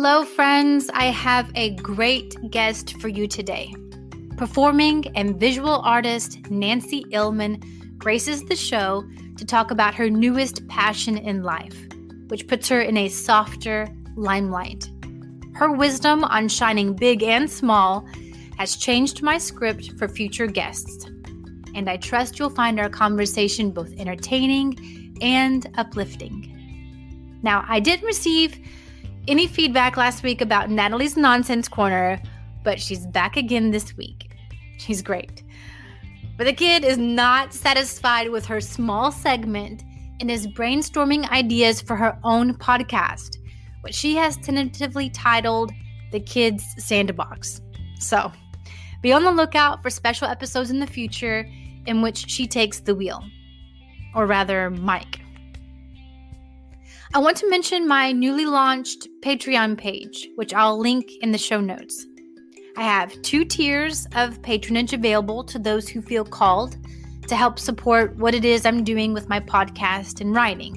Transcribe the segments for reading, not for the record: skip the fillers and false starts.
Hello, friends. I have a great guest for you today. Performing and visual artist Nancy Illman graces the show to talk about her newest passion in life, which puts her in a softer limelight. Her wisdom on shining big and small has changed my script for future guests, and I trust you'll find our conversation both entertaining and uplifting. Now, I didn't receive any feedback last week about Natalie's Nonsense Corner, but she's back again this week. She's great. But the kid is not satisfied with her small segment and is brainstorming ideas for her own podcast, which she has tentatively titled The Kid's Sandbox. So, be on the lookout for special episodes in the future in which she takes the wheel, or rather, mic. I want to mention my newly launched Patreon page, which I'll link in the show notes. I have 2 tiers of patronage available to those who feel called to help support what it is I'm doing with my podcast and writing.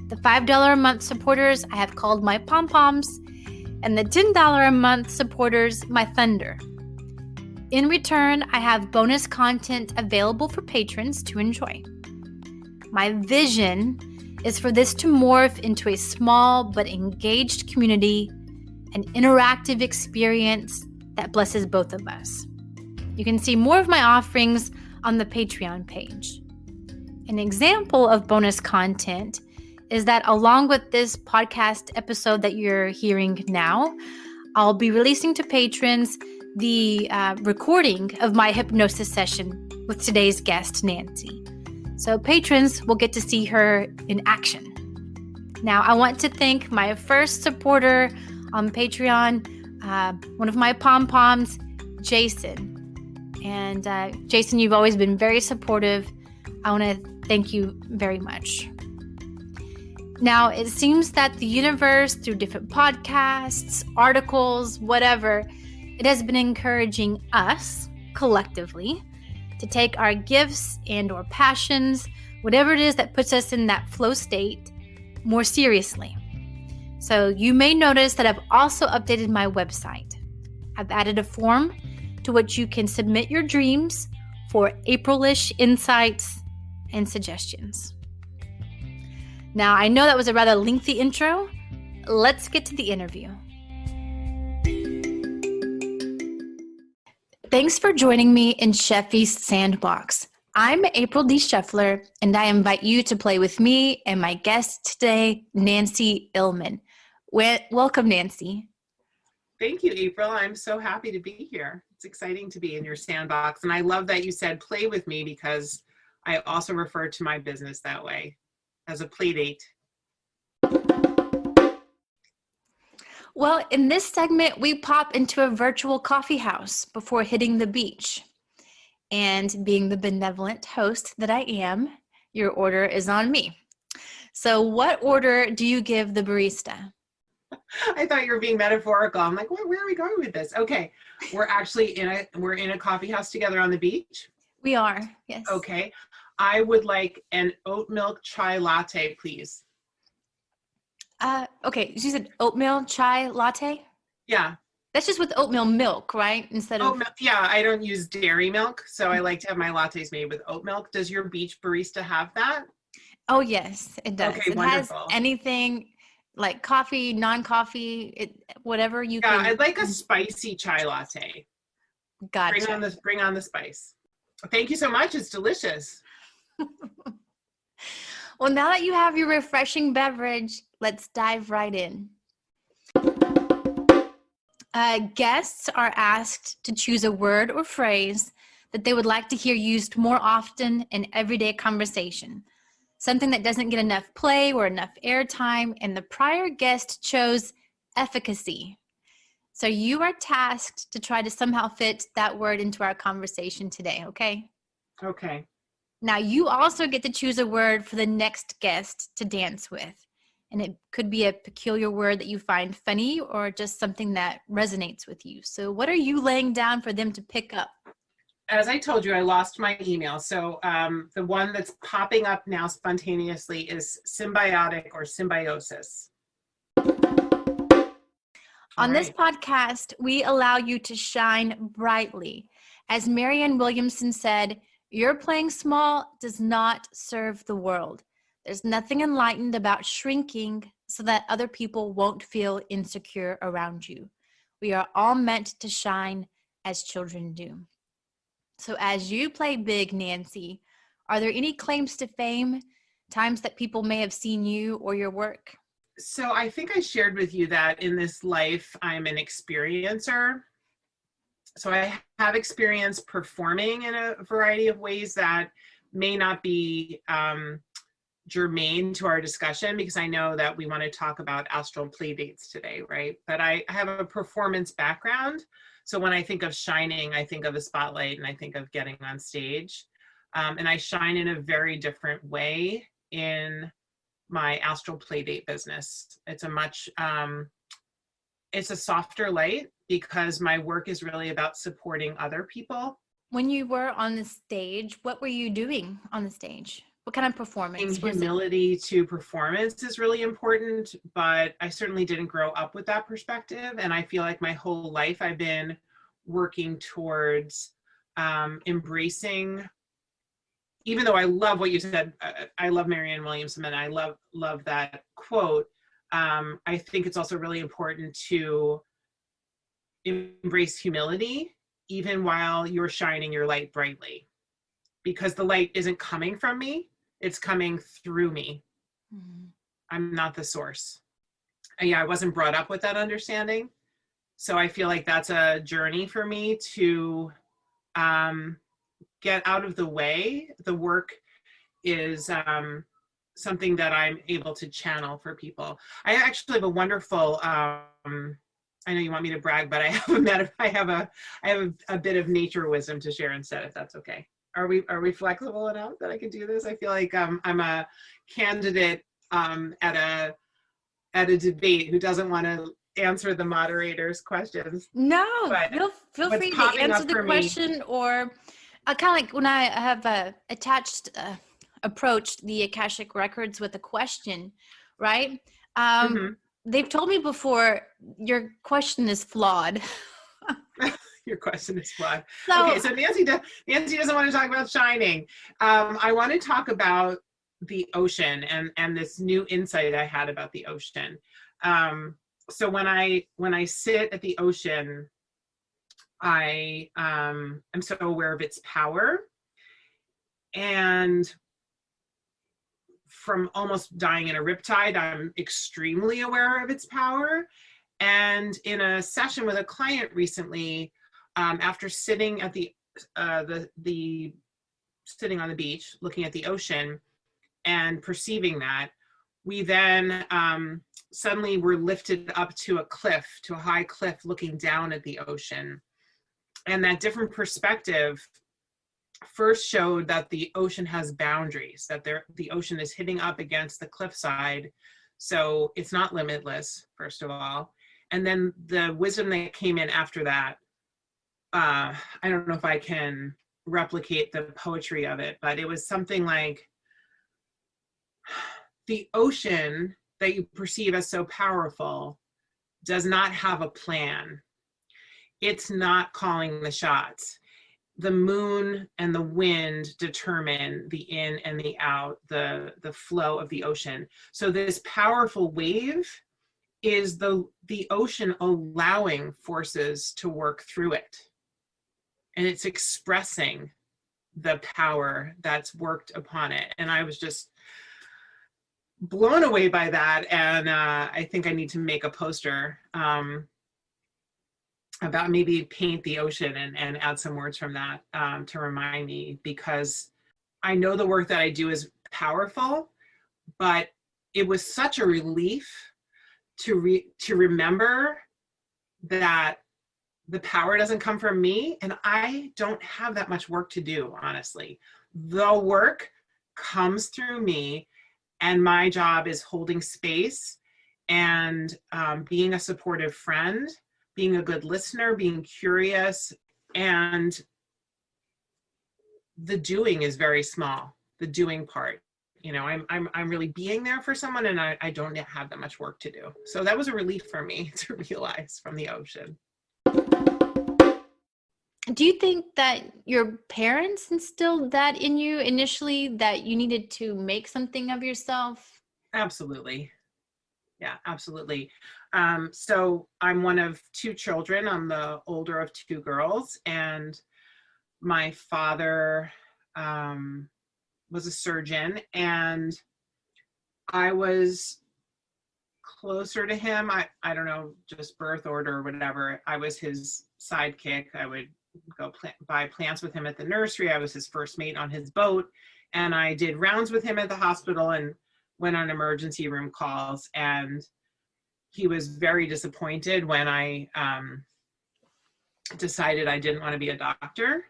The $5 a month supporters I have called my pom-poms, and the $10 a month supporters my thunder. In return, I have bonus content available for patrons to enjoy. My vision is for this to morph into a small but engaged community, an interactive experience that blesses both of us. You can see more of my offerings on the Patreon page. An example of bonus content is that along with this podcast episode that you're hearing now, I'll be releasing to patrons the recording of my hypnosis session with today's guest, Nancy. So patrons will get to see her in action. Now, I want to thank my first supporter on Patreon, one of my pom-poms, Jason. And Jason, you've always been very supportive. I want to thank you very much. Now, it seems that the universe, through different podcasts, articles, whatever, it has been encouraging us, collectively, to take our gifts and or passions, whatever it is that puts us in that flow state, more seriously. So you may notice that I've also updated my website. I've added a form to which you can submit your dreams for April-ish insights and suggestions. Now, I know that was a rather lengthy intro. Let's get to the interview. Thanks for joining me in Sheffy's Sandbox. I'm April D. Scheffler, and I invite you to play with me and my guest today, Nancy Illman. Welcome, Nancy. Thank you, April. I'm so happy to be here. It's exciting to be in your sandbox, and I love that you said play with me because I also refer to my business that way, as a play date. Well, in this segment, we pop into a virtual coffee house before hitting the beach. And being the benevolent host that I am, your order is on me. So what order do you give the barista? I thought you were being metaphorical. I'm like, where are we going with this? Okay, we're actually in a coffee house together on the beach. We are, yes. Okay, I would like an oat milk chai latte, please. Okay, you said oatmeal chai latte? Yeah. That's just with oatmeal milk, right? Instead of... Yeah, I don't use dairy milk, so I like to have my lattes made with oat milk. Does your beach barista have that? Oh, yes, it does. Okay, it wonderful. Has anything like coffee, non-coffee, whatever you can... Yeah, I'd like a spicy chai latte. Gotcha. Bring on the spice. Thank you so much. It's delicious. Well, now that you have your refreshing beverage, let's dive right in. Guests are asked to choose a word or phrase that they would like to hear used more often in everyday conversation. Something that doesn't get enough play or enough airtime, and the prior guest chose efficacy. So you are tasked to try to somehow fit that word into our conversation today, okay? Okay. Now, you also get to choose a word for the next guest to dance with. And it could be a peculiar word that you find funny or just something that resonates with you. So what are you laying down for them to pick up? As I told you, I lost my email. So the one that's popping up now spontaneously is symbiotic or symbiosis. On this right. podcast, we allow you to shine brightly. As Marianne Williamson said, your playing small does not serve the world. There's nothing enlightened about shrinking so that other people won't feel insecure around you. We are all meant to shine as children do. So as you play big, Nancy, are there any claims to fame, times that people may have seen you or your work? So I think I shared with you that in this life, I'm an experiencer. So I have experience performing in a variety of ways that may not be germane to our discussion, because I know that we want to talk about astral play dates today, right? But I have a performance background. So when I think of shining, I think of the spotlight and I think of getting on stage. And I shine in a very different way in my astral playdate business. It's a much, it's a softer light because my work is really about supporting other people. When you were on the stage, what were you doing on the stage? What kind of performance was it? Humility to performance is really important, but I certainly didn't grow up with that perspective. And I feel like my whole life I've been working towards embracing, even though I love what you said, I love Marianne Williamson and I love that quote. I think it's also really important to embrace humility, even while you're shining your light brightly, because the light isn't coming from me, it's coming through me. Mm-hmm. I'm not the source. Yeah, I wasn't brought up with that understanding. So I feel like that's a journey for me to get out of the way. The work is something that I'm able to channel for people. I actually have a wonderful, I know you want me to brag, but I have a bit of nature wisdom to share instead, if that's okay. Are we flexible enough that I can do this? I feel like I'm a candidate at a debate who doesn't want to answer the moderator's questions. No, feel free to answer the question, or kind of like when I have approached the Akashic Records with a question, right? They've told me before, your question is flawed. Your question is flawed. Okay, so Nancy doesn't want to talk about shining. I want to talk about the ocean and this new insight I had about the ocean. So when I sit at the ocean, I am so aware of its power, and from almost dying in a riptide, I'm extremely aware of its power. And in a session with a client recently, after sitting at sitting on the beach, looking at the ocean and perceiving that, we then suddenly were lifted up to a high cliff, looking down at the ocean. And that different perspective first showed that the ocean has boundaries, that the ocean is hitting up against the cliffside. So it's not limitless, first of all. And then the wisdom that came in after that, I don't know if I can replicate the poetry of it, but it was something like, the ocean that you perceive as so powerful does not have a plan. It's not calling the shots. The moon and the wind determine the in and the out, the flow of the ocean. So this powerful wave is the ocean allowing forces to work through it. And it's expressing the power that's worked upon it. And I was just blown away by that. And I think I need to make a poster about, maybe paint the ocean and add some words from that to remind me, because I know the work that I do is powerful, but it was such a relief to remember that the power doesn't come from me, and I don't have that much work to do, honestly. The work comes through me, and my job is holding space and being a supportive friend, being a good listener, being curious, and the doing is very small, the doing part. I'm really being there for someone, and I don't have that much work to do. So that was a relief for me to realize from the ocean. Do you think that your parents instilled that in you initially, that you needed to make something of yourself? Absolutely. Yeah, absolutely. So I'm one of two children. I'm the older of two girls, and my father was a surgeon, and I was closer to him. I don't know, just birth order or whatever. I was his sidekick. I would go buy plants with him at the nursery. I was his first mate on his boat, and I did rounds with him at the hospital and went on emergency room calls. And he was very disappointed when I decided I didn't want to be a doctor.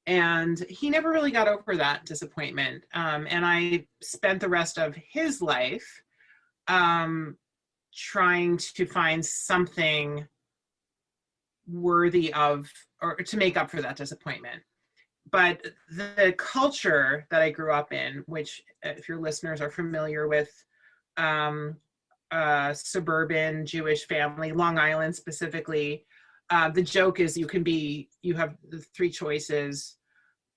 And he never really got over that disappointment. And I spent the rest of his life trying to find something worthy of, or to make up for that disappointment. But the culture that I grew up in, which if your listeners are familiar with, suburban Jewish family, Long Island specifically, the joke is you have the three choices: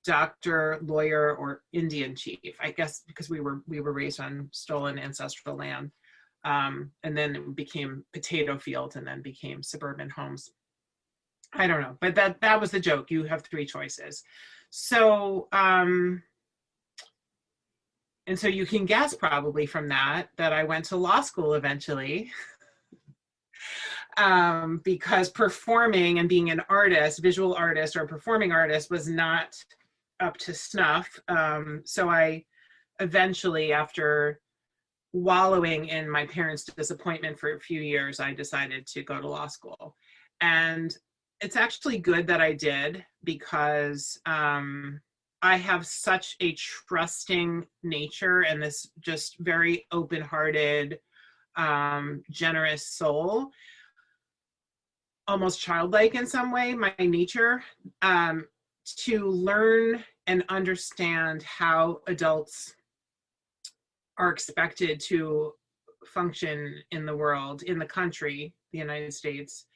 doctor, lawyer, or Indian chief. I guess because we were raised on stolen ancestral land. And then it became potato field, and then became suburban homes. I don't know, but that was the joke. You have three choices. So, and so you can guess probably from that I went to law school eventually. Because performing and being an artist, visual artist or performing artist, was not up to snuff. So I eventually, after wallowing in my parents' disappointment for a few years, I decided to go to law school. And it's actually good that I did, because I have such a trusting nature and this just very open-hearted, generous soul, almost childlike in some way, my nature, to learn and understand how adults are expected to function in the world, in the country, the United States,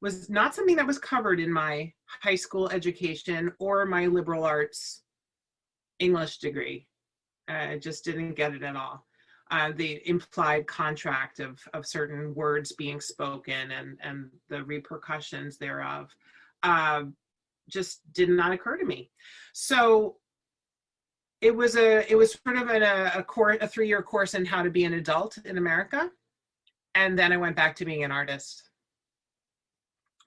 was not something that was covered in my high school education or my liberal arts English degree. I just didn't get it at all. The implied contract of certain words being spoken and the repercussions thereof just did not occur to me. So it was sort of a 3-year course in how to be an adult in America, and then I went back to being an artist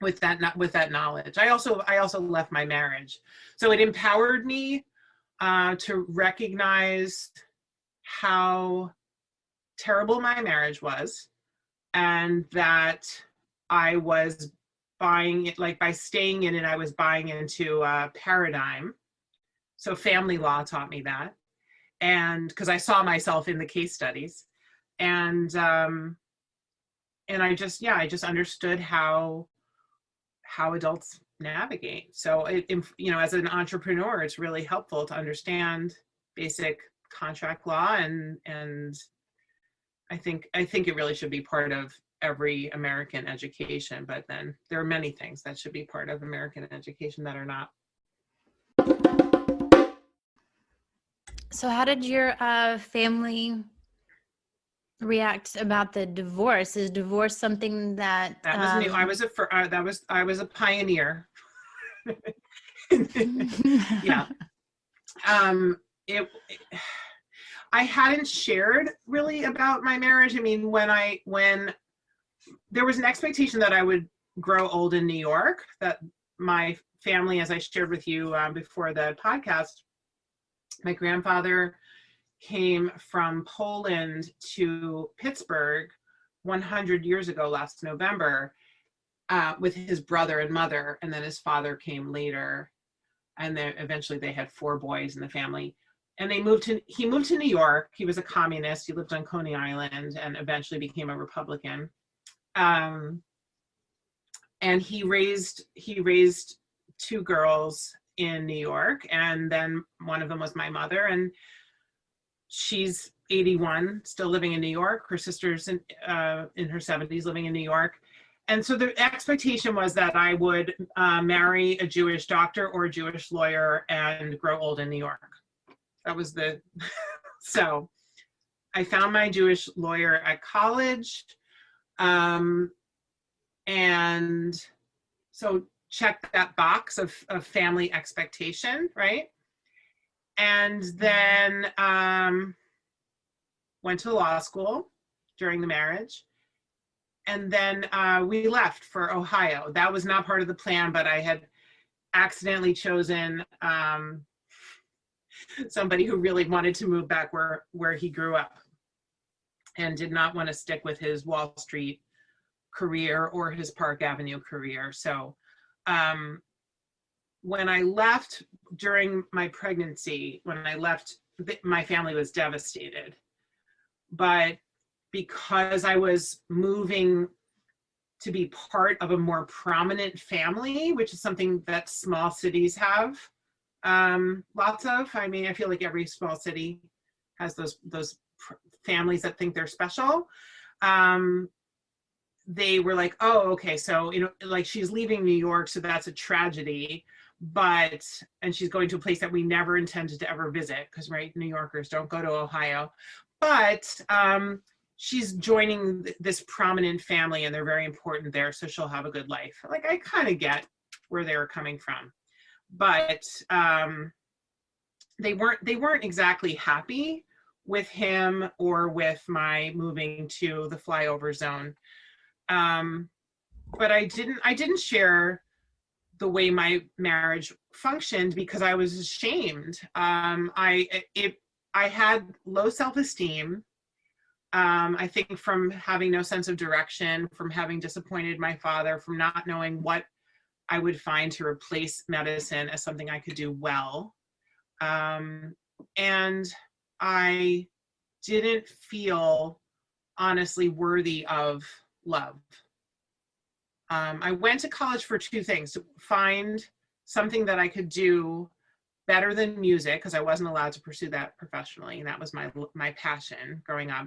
with that knowledge. I also left my marriage, so it empowered me to recognize how terrible my marriage was, and that I was buying it, like by staying in it, I was buying into a paradigm. So family law taught me that, and because I saw myself in the case studies, and I just understood how adults navigate. So as an entrepreneur, it's really helpful to understand basic contract law, and I think it really should be part of every American education. But then there are many things that should be part of American education that are not. So how did your family react about the divorce? Is divorce something that was new? I was a pioneer. Yeah. I hadn't shared really about my marriage. I mean, when there was an expectation that I would grow old in New York, that my family, as I shared with you before the podcast, my grandfather came from Poland to Pittsburgh 100 years ago last November with his brother and mother, and then his father came later, and then eventually they had 4 boys in the family. And he moved to New York. He was a communist. He lived on Coney Island and eventually became a Republican. And he raised 2 girls in New York, and then one of them was my mother. And she's 81, still living in New York. Her sister's in her 70s living in New York. And so the expectation was that I would marry a Jewish doctor or a Jewish lawyer and grow old in New York. That was the, so I found my Jewish lawyer at college. And so check that box of family expectation, right? And then went to law school during the marriage. And then we left for Ohio. That was not part of the plan, but I had accidentally chosen somebody who really wanted to move back where he grew up and did not want to stick with his Wall Street career or his Park Avenue career. So when I left during my pregnancy, when I left, my family was devastated. But because I was moving to be part of a more prominent family, which is something that small cities have lots of. I mean, I feel like every small city has those families that think they're special. They were like, oh, okay, so, you know, like she's leaving New York, so that's a tragedy, and she's going to a place that we never intended to ever visit, because, right, New Yorkers don't go to Ohio. But she's joining this prominent family and they're very important there, so she'll have a good life. Like, I kind of get where they were coming from. But they weren't exactly happy with him or with my moving to the flyover zone. But I didn't share the way my marriage functioned because I was ashamed. I had low self-esteem. I think from having no sense of direction, from having disappointed my father, from not knowing what I would find to replace medicine as something I could do well. And I didn't feel honestly worthy of love. I went to college for two things: to find something that I could do better than music, because I wasn't allowed to pursue that professionally, and that was my passion growing up.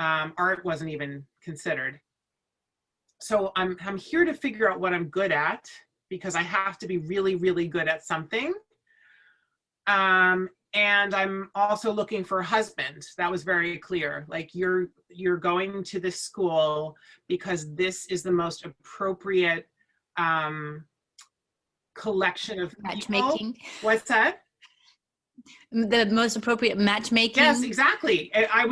Art wasn't even considered. So I'm here to figure out what I'm good at, because I have to be really, really good at something. And I'm also looking for a husband. That was very clear. Like, you're going to this school because this is the most appropriate collection of matchmaking. People. What's that? The most appropriate matchmaking. Yes, exactly. I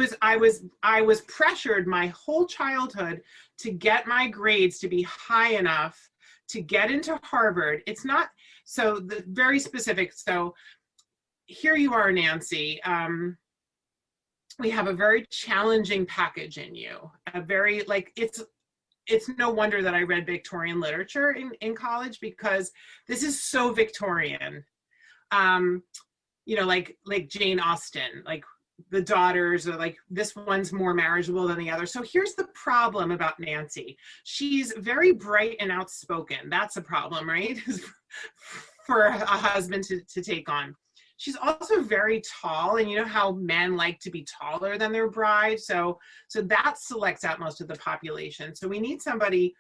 was pressured my whole childhood to get my grades to be high enough to get into Harvard. It's not so very specific. So here you are, Nancy. We have a very challenging package in you. A very, like, it's no wonder that I read Victorian literature in college, because this is so Victorian. You know, like Jane Austen, like the daughters are like, this one's more marriageable than the other. So here's the problem about Nancy. She's very bright and outspoken. That's a problem, right? For a husband to take on. She's also very tall, and you know how men like to be taller than their bride. So that selects out most of the population. So we need somebody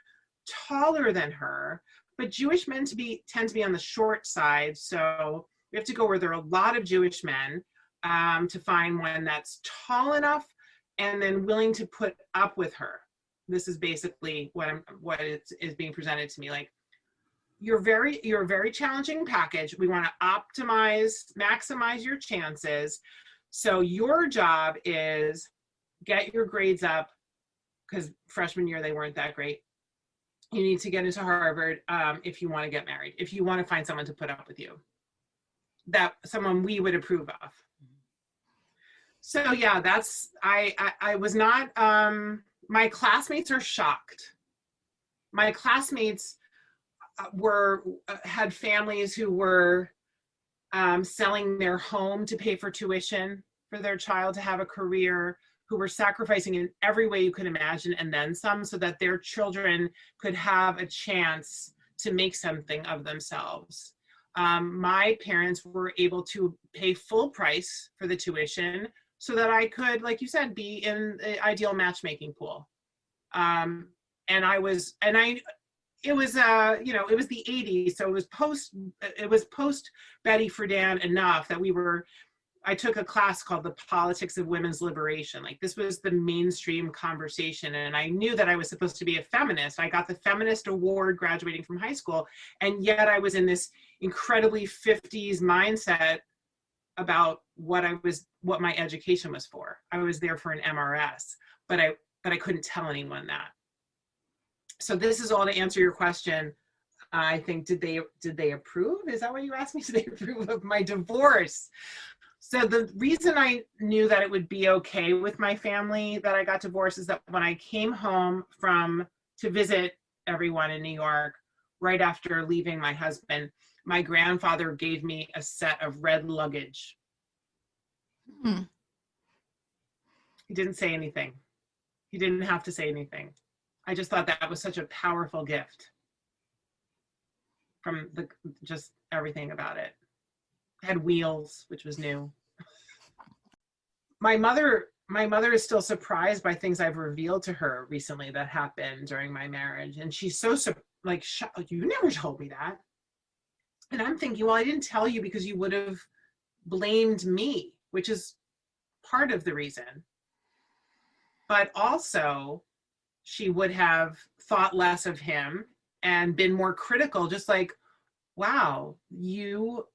taller than her, but Jewish men tend to be on the short side. So we have to go where there are a lot of Jewish men to find one that's tall enough and then willing to put up with her. This is basically what is being presented to me. Like, you're a very challenging package. We want to maximize your chances. So your job is get your grades up, because freshman year they weren't that great. You need to get into Harvard if you want to get married, if you want to find someone to put up with you, that someone we would approve of. So yeah, I was not, my classmates are shocked. My classmates had families who were selling their home to pay for tuition for their child to have a career, who were sacrificing in every way you could imagine and then some, so that their children could have a chance to make something of themselves. My parents were able to pay full price for the tuition so that I could, like you said, be in the ideal matchmaking pool. And I was, and I, it was, you know, it was the 80s. So it was post Betty Friedan enough that I took a class called The Politics of Women's Liberation. Like, this was the mainstream conversation. And I knew that I was supposed to be a feminist. I got the feminist award graduating from high school. And yet I was in this incredibly 50s mindset about what my education was for. I was there for an MRS, but I couldn't tell anyone that. So this is all to answer your question. I think, did they approve? Is that what you asked me? Did they approve of my divorce? So the reason I knew that it would be okay with my family that I got divorced is that when I came home to visit everyone in New York, right after leaving my husband, my grandfather gave me a set of red luggage. He didn't say anything. He didn't have to say anything. I just thought that was such a powerful gift from just everything about it. It had wheels, which was new. My mother is still surprised by things I've revealed to her recently that happened during my marriage. And she's so like, you never told me that. And I'm thinking, well, I didn't tell you because you would have blamed me, which is part of the reason. But also, she would have thought less of him and been more critical, just like, wow, you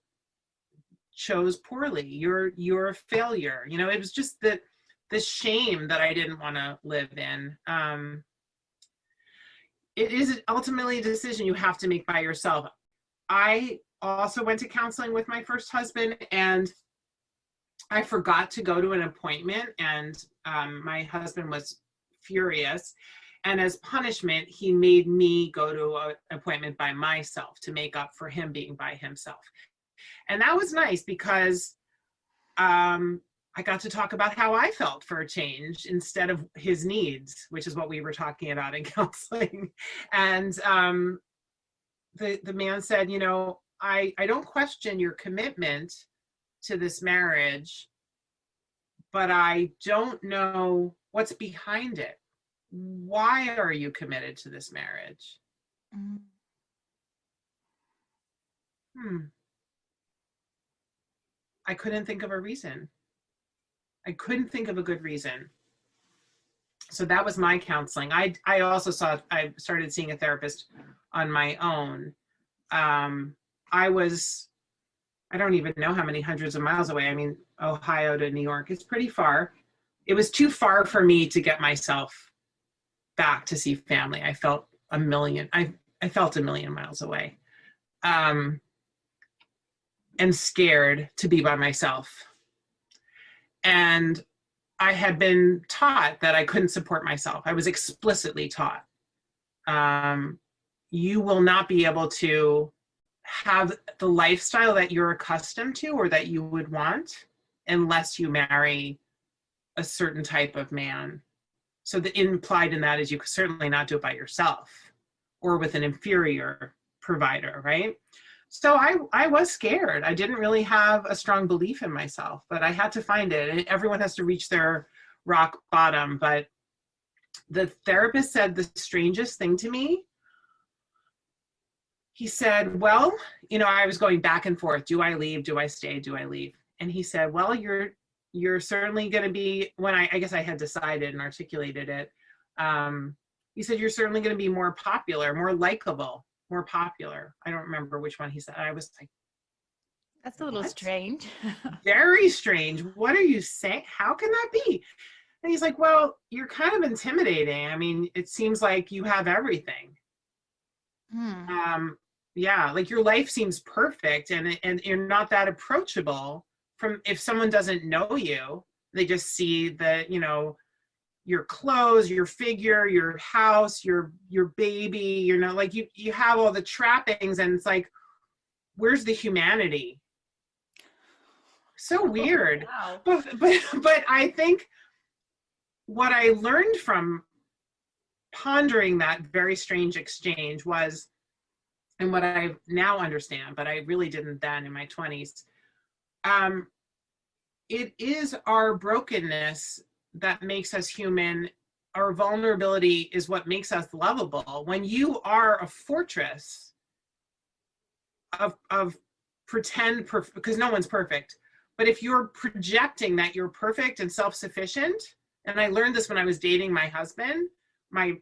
chose poorly, you're a failure. You know, it was just the shame that I didn't want to live in. It is ultimately a decision you have to make by yourself. I also went to counseling with my first husband, and I forgot to go to an appointment, and my husband was furious. And as punishment, he made me go to an appointment by myself to make up for him being by himself. And that was nice because I got to talk about how I felt for a change instead of his needs, which is what we were talking about in counseling. And the man said, you know, I don't question your commitment to this marriage, but I don't know what's behind it. Why are you committed to this marriage? I couldn't think of a reason. I couldn't think of a good reason. So that was my counseling. I also started seeing a therapist on my own. I don't even know how many hundreds of miles away. I mean, Ohio to New York, it's pretty far. It was too far for me to get myself back to see family. I felt I felt a million miles away. And scared to be by myself. And I had been taught that I couldn't support myself. I was explicitly taught, you will not be able to have the lifestyle that you're accustomed to or that you would want unless you marry a certain type of man. So the implied in that is you could certainly not do it by yourself or with an inferior provider, right? So I was scared. I didn't really have a strong belief in myself, but I had to find it. And everyone has to reach their rock bottom. But the therapist said the strangest thing to me. He said, well, you know, I was going back and forth. Do I leave? Do I stay? Do I leave? And he said, well, you're certainly going to be, when I guess I had decided and articulated it. He said, you're certainly going to be more popular, more likable. More popular. I don't remember which one he said. I was like, that's a little strange. Very strange. What are you saying? How can that be? And he's like, well, you're kind of intimidating. I mean, it seems like you have everything. Yeah, like your life seems perfect and you're not that approachable. From if someone doesn't know you, they just see the, you know, your clothes, your figure, your house, your baby, you know, like you have all the trappings and it's like, where's the humanity? So weird. Oh, wow. But I think what I learned from pondering that very strange exchange was, and what I now understand, but I really didn't then in my 20s, it is our brokenness that makes us human. Our vulnerability is what makes us lovable. When you are a fortress of pretend, because no one's perfect, but if you're projecting that you're perfect and self-sufficient, and I learned this when I was dating my husband, my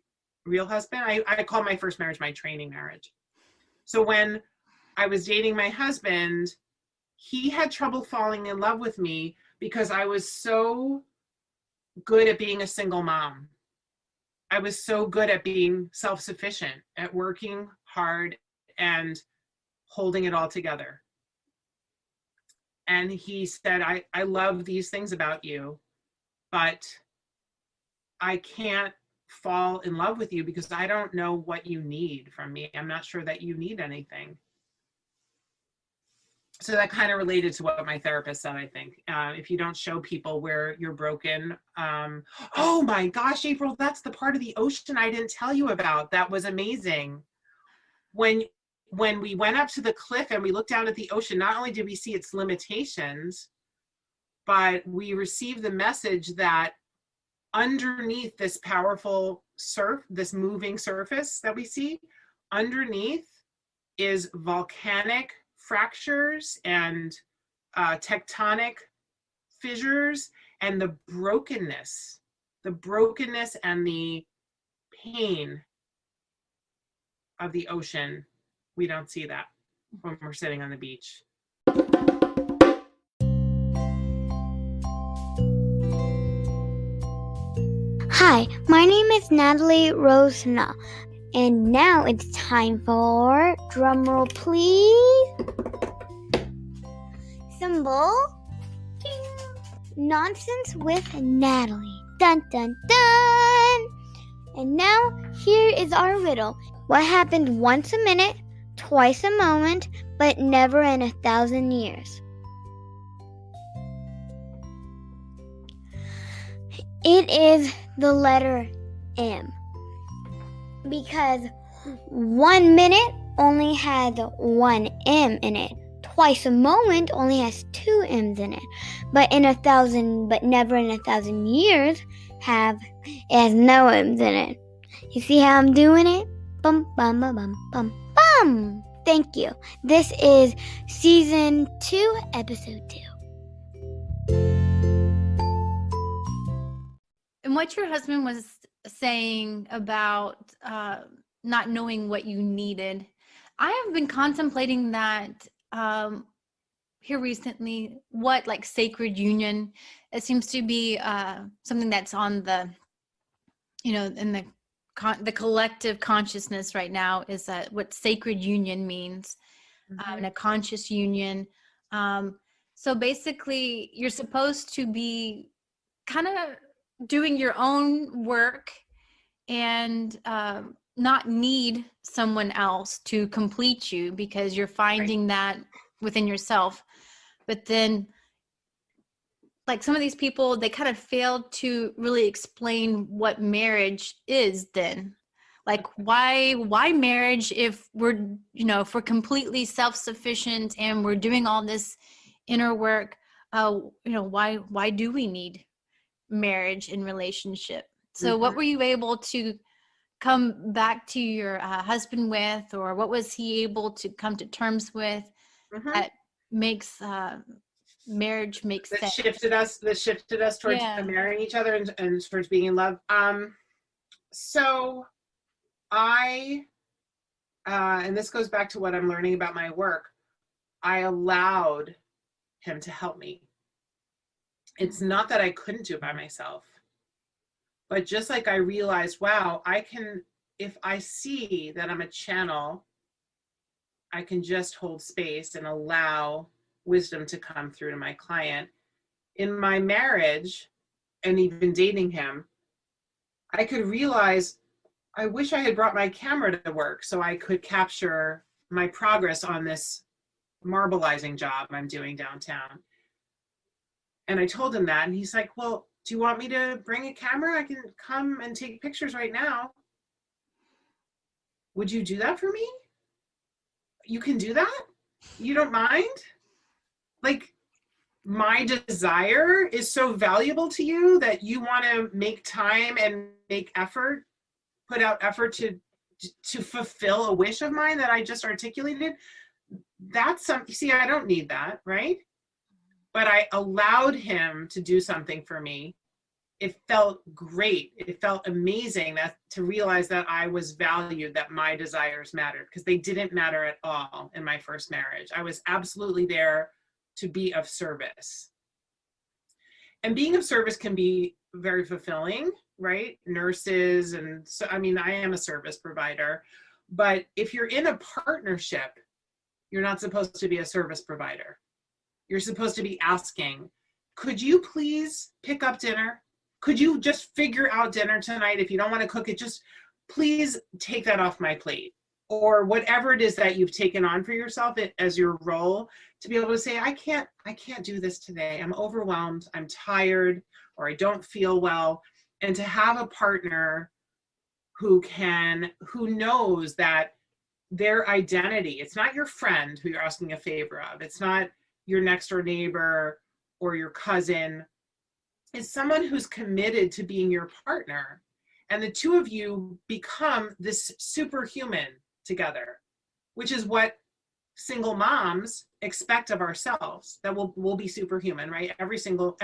real husband, I call my first marriage my training marriage. So when I was dating my husband, he had trouble falling in love with me because I was so good at being a single mom. I was so good at being self-sufficient, at working hard and holding it all together. And he said, I love these things about you, but I can't fall in love with you because I don't know what you need from me. I'm not sure that you need anything. So that kind of related to what my therapist said, I think. If you don't show people where you're broken. Oh my gosh, April, that's the part of the ocean I didn't tell you about. That was amazing. When we went up to the cliff and we looked down at the ocean, not only did we see its limitations, but we received the message that underneath this powerful surf, this moving surface that we see, underneath is volcanic fractures and tectonic fissures, and the brokenness and the pain of the ocean. We don't see that when we're sitting on the beach. Hi, my name is Natalie Rosna, and now it's time for, drumroll please, symbol, ding, nonsense with Natalie, dun dun dun. And now here is our riddle. What happened once a minute, twice a moment, but never in 1,000 years? It is the letter M, because 1 minute only has 1 M in it. Twice a moment only has 2 M's in it. But never in 1,000 years it has no M's in it. You see how I'm doing it? Bum bum bum bum bum bum. Thank you. This is season 2, episode 2. And what your husband was saying about not knowing what you needed, I have been contemplating that here recently. What, like, sacred union? It seems to be something that's on the, in the collective consciousness right now, is that what sacred union means, and a conscious union. So basically, you're supposed to be kind of doing your own work and not need someone else to complete you, because you're finding that within yourself. But then, like, some of these people, they kind of failed to really explain what marriage is then. Like, why marriage if we're, if we're completely self-sufficient and we're doing all this inner work? Why do we need marriage and relationship? So what were you able to come back to your husband with, or what was he able to come to terms with that makes marriage make sense? That shifted us towards marrying each other and towards being in love. So I and this goes back to what I'm learning about my work, I allowed him to help me. It's not that I couldn't do it by myself, but just like I realized, wow, I can, if I see that I'm a channel, I can just hold space and allow wisdom to come through to my client. In my marriage and even dating him, I could realize, I wish I had brought my camera to work so I could capture my progress on this marbleizing job I'm doing downtown. And I told him that, and he's like, well, do you want me to bring a camera? I can come and take pictures right now. Would you do that for me? You can do that? You don't mind? Like, my desire is so valuable to you that you want to make time and make effort, put out effort to fulfill a wish of mine that I just articulated, that's something, see, I don't need that, right? But I allowed him to do something for me. It felt great. It felt amazing that to realize that I was valued, that my desires mattered, because they didn't matter at all in my first marriage. I was absolutely there to be of service. And being of service can be very fulfilling, right? Nurses, and so, I mean, I am a service provider, but if you're in a partnership, you're not supposed to be a service provider. You're supposed to be asking, could you please pick up dinner? Could you just figure out dinner tonight? If you don't want to cook it, just please take that off my plate. Or whatever it is that you've taken on for yourself as your role, to be able to say, I can't do this today. I'm overwhelmed, I'm tired, or I don't feel well. And to have a partner who knows that their identity, it's not your friend who you're asking a favor of, it's not your next door neighbor or your cousin, is someone who's committed to being your partner. And the two of you become this superhuman together, which is what single moms expect of ourselves, that we'll be superhuman, right? Every single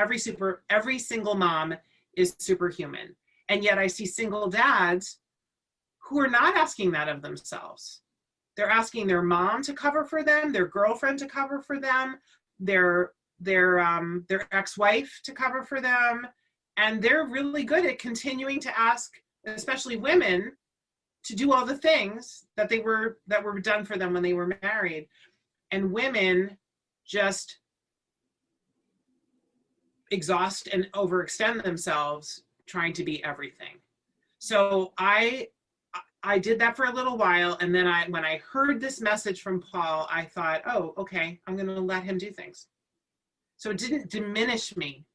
mom is superhuman. And yet I see single dads who are not asking that of themselves. They're asking their mom to cover for them, their girlfriend to cover for them, their ex-wife to cover for them. And they're really good at continuing to ask, especially women, to do all the things that were done for them when they were married. And women just exhaust and overextend themselves trying to be everything. So I did that for a little while, and then when I heard this message from Paul, I thought, oh, okay, I'm going to let him do things. So it didn't diminish me.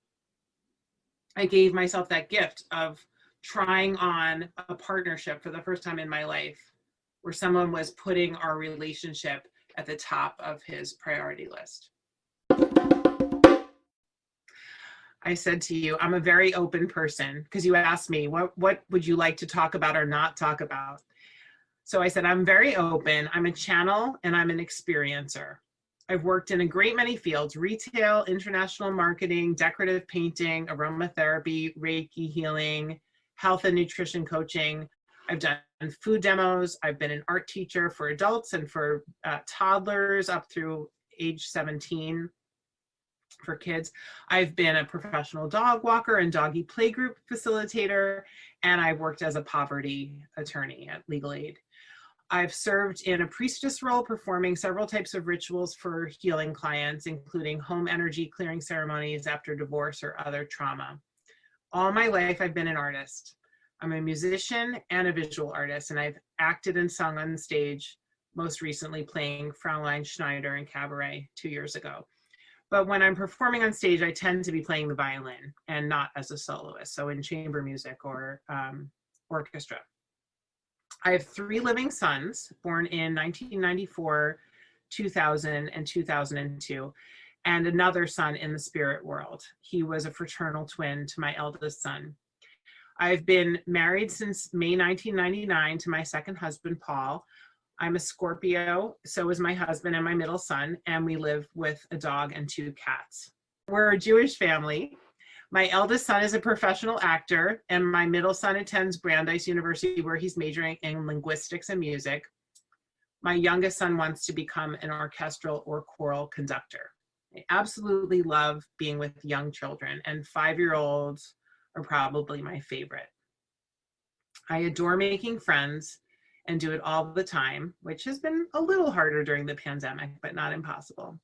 I gave myself that gift of trying on a partnership for the first time in my life, where someone was putting our relationship at the top of his priority list. I said to you, I'm a very open person, because you asked me, what would you like to talk about or not talk about? So I said, I'm very open. I'm a channel and I'm an experiencer. I've worked in a great many fields: retail, international marketing, decorative painting, aromatherapy, Reiki healing, health and nutrition coaching. I've done food demos. I've been an art teacher for adults and for toddlers up through age 17 for kids. I've been a professional dog walker and doggy playgroup facilitator, and I've worked as a poverty attorney at Legal Aid. I've served in a priestess role, performing several types of rituals for healing clients, including home energy clearing ceremonies after divorce or other trauma. All my life, I've been an artist. I'm a musician and a visual artist, and I've acted and sung on stage, most recently playing Fraulein Schneider in Cabaret 2 years ago. But when I'm performing on stage, I tend to be playing the violin and not as a soloist, so in chamber music or orchestra. I have 3 living sons, born in 1994, 2000, and 2002, and another son in the spirit world. He was a fraternal twin to my eldest son. I've been married since May 1999 to my second husband, Paul. I'm a Scorpio, so is my husband and my middle son, and we live with a dog and 2 cats. We're a Jewish family. My eldest son is a professional actor, and my middle son attends Brandeis University, where he's majoring in linguistics and music. My youngest son wants to become an orchestral or choral conductor. I absolutely love being with young children, and 5-year-olds are probably my favorite. I adore making friends and do it all the time, which has been a little harder during the pandemic, but not impossible.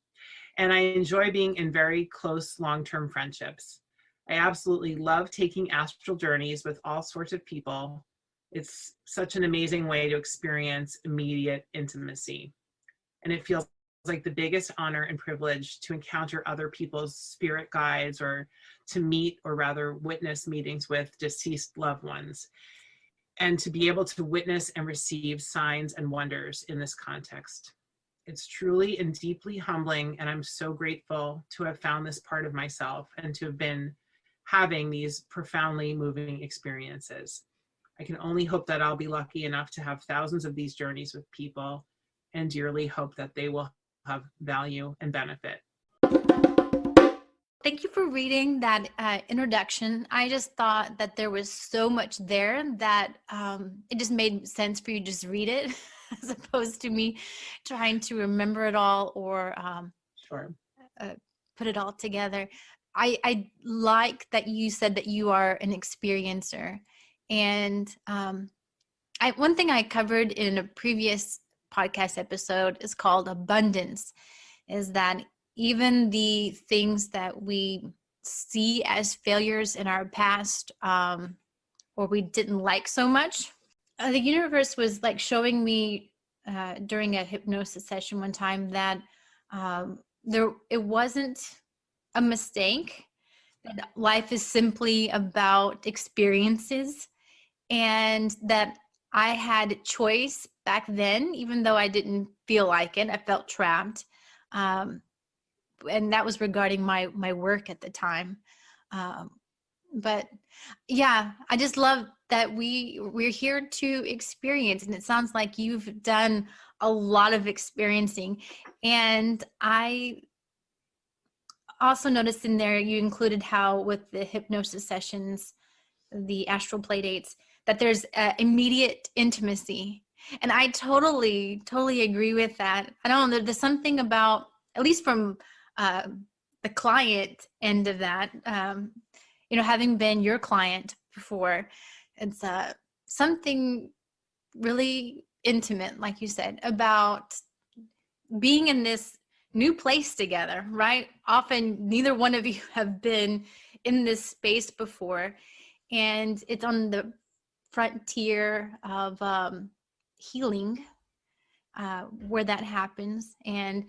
And I enjoy being in very close long-term friendships. I absolutely love taking astral journeys with all sorts of people. It's such an amazing way to experience immediate intimacy. And it feels like the biggest honor and privilege to encounter other people's spirit guides, or to meet, or rather witness meetings with deceased loved ones, and to be able to witness and receive signs and wonders in this context. It's truly and deeply humbling, and I'm so grateful to have found this part of myself and to have been having these profoundly moving experiences. I can only hope that I'll be lucky enough to have thousands of these journeys with people, and dearly hope that they will have value and benefit. Thank you for reading that introduction. I just thought that there was so much there that it just made sense for you to just read it as opposed to me trying to remember it all or Sure. put it all together. I like that you said that you are an experiencer. And one thing I covered in a previous podcast episode is called abundance, is that even the things that we see as failures in our past or we didn't like so much, the universe was like showing me during a hypnosis session one time that it wasn't a mistake, that life is simply about experiences, and that I had choice back then, even though I didn't feel like it. I felt trapped. And that was regarding my work at the time. But yeah, I just love that we're here to experience, and it sounds like you've done a lot of experiencing. And I also noticed in there you included how with the hypnosis sessions, the astral play dates, that there's immediate intimacy. And I totally agree with that. I don't know, there's something about, at least from the client end of that, having been your client before, it's something really intimate, like you said, about being in this new place together, right? Often neither one of you have been in this space before, and it's on the frontier of healing where that happens. And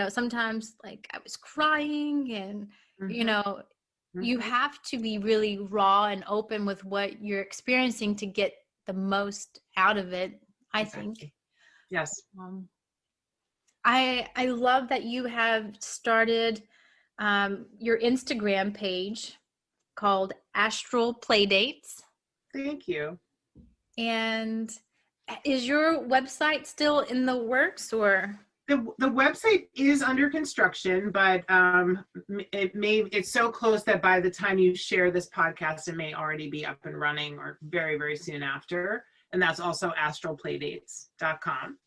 sometimes like I was crying, and you have to be really raw and open with what you're experiencing to get the most out of it, I think. Yes. I love that you have started your Instagram page called Astral Playdates. Thank you. And is your website still in the works, or? The website is under construction, but it's so close that by the time you share this podcast, it may already be up and running, or very, very soon after. And that's also astralplaydates.com.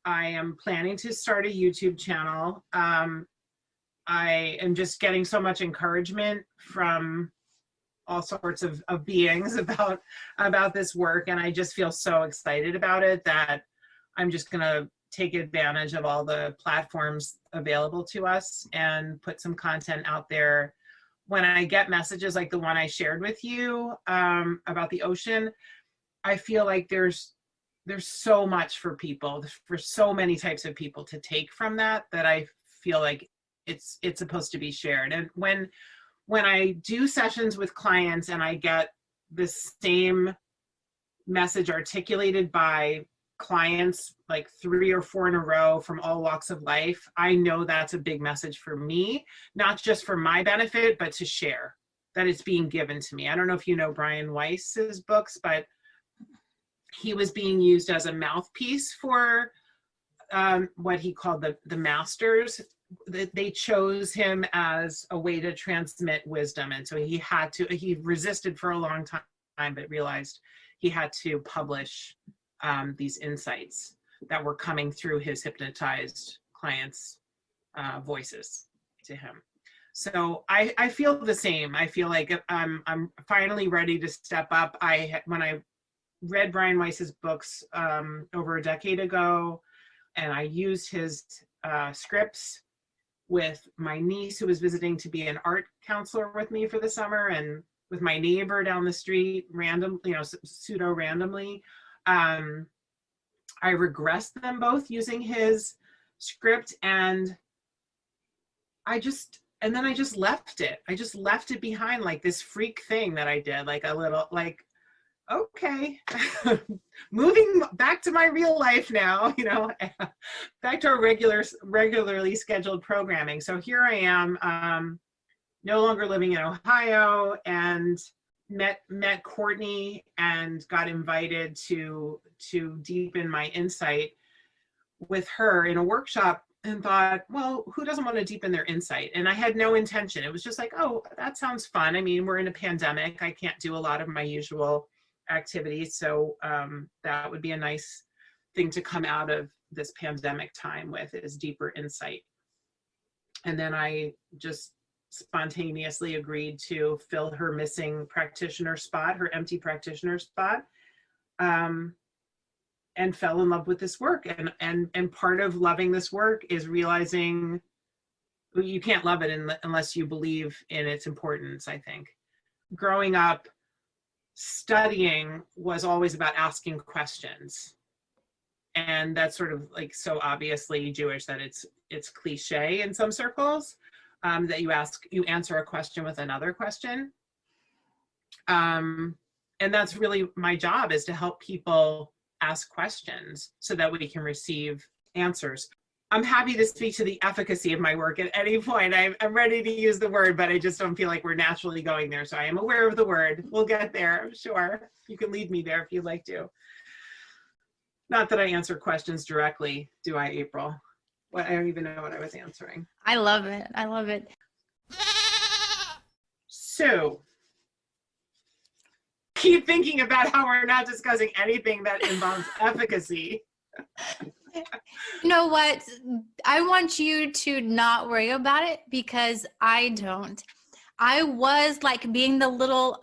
I am planning to start a YouTube channel. I am just getting so much encouragement from all sorts of beings about this work, and I just feel so excited about it that I'm just gonna take advantage of all the platforms available to us and put some content out there. When I get messages like the one I shared with you about the ocean, I feel like there's so much for people, for so many types of people to take from that I feel like it's supposed to be shared. And when I do sessions with clients and I get the same message articulated by clients like 3 or 4 in a row from all walks of life, I know that's a big message for me, not just for my benefit, but to share, that it's being given to me. I don't know if you know Brian Weiss's books, but he was being used as a mouthpiece for what he called the masters. They chose him as a way to transmit wisdom. And so he resisted for a long time, but realized he had to publish these insights that were coming through his hypnotized clients' voices to him. So I feel the same. I feel like I'm finally ready to step up. When I read Brian Weiss's books over a decade ago, and I used his scripts with my niece who was visiting to be an art counselor with me for the summer, and with my neighbor down the street, pseudo randomly. I regressed them both using his script, and then I just left it. I just left it behind, like this freak thing that I did, like a little, like okay, moving back to my real life now, back to our regularly scheduled programming. So here I am, no longer living in Ohio, and met Courtney and got invited to deepen my insight with her in a workshop, and thought, well, who doesn't want to deepen their insight? And I had no intention. It was just like, oh, that sounds fun. I mean, we're in a pandemic. I can't do a lot of my usual activities. So that would be a nice thing to come out of this pandemic time with, is deeper insight. And then I just spontaneously agreed to fill her missing practitioner spot, her empty practitioner spot, and fell in love with this work. And part of loving this work is realizing you can't love it unless you believe in its importance, I think. Growing up, studying was always about asking questions. And that's sort of like so obviously Jewish that it's cliche in some circles, that you answer a question with another question. And that's really my job, is to help people ask questions so that we can receive answers. I'm happy to speak to the efficacy of my work at any point. I'm ready to use the word, but I just don't feel like we're naturally going there. So I am aware of the word. We'll get there, I'm sure. You can lead me there if you'd like to. Not that I answer questions directly, do I, April? I don't even know what I was answering. I love it. I love it. So, keep thinking about how we're not discussing anything that involves efficacy. You know what? I want you to not worry about it, because I don't. I was like being the little,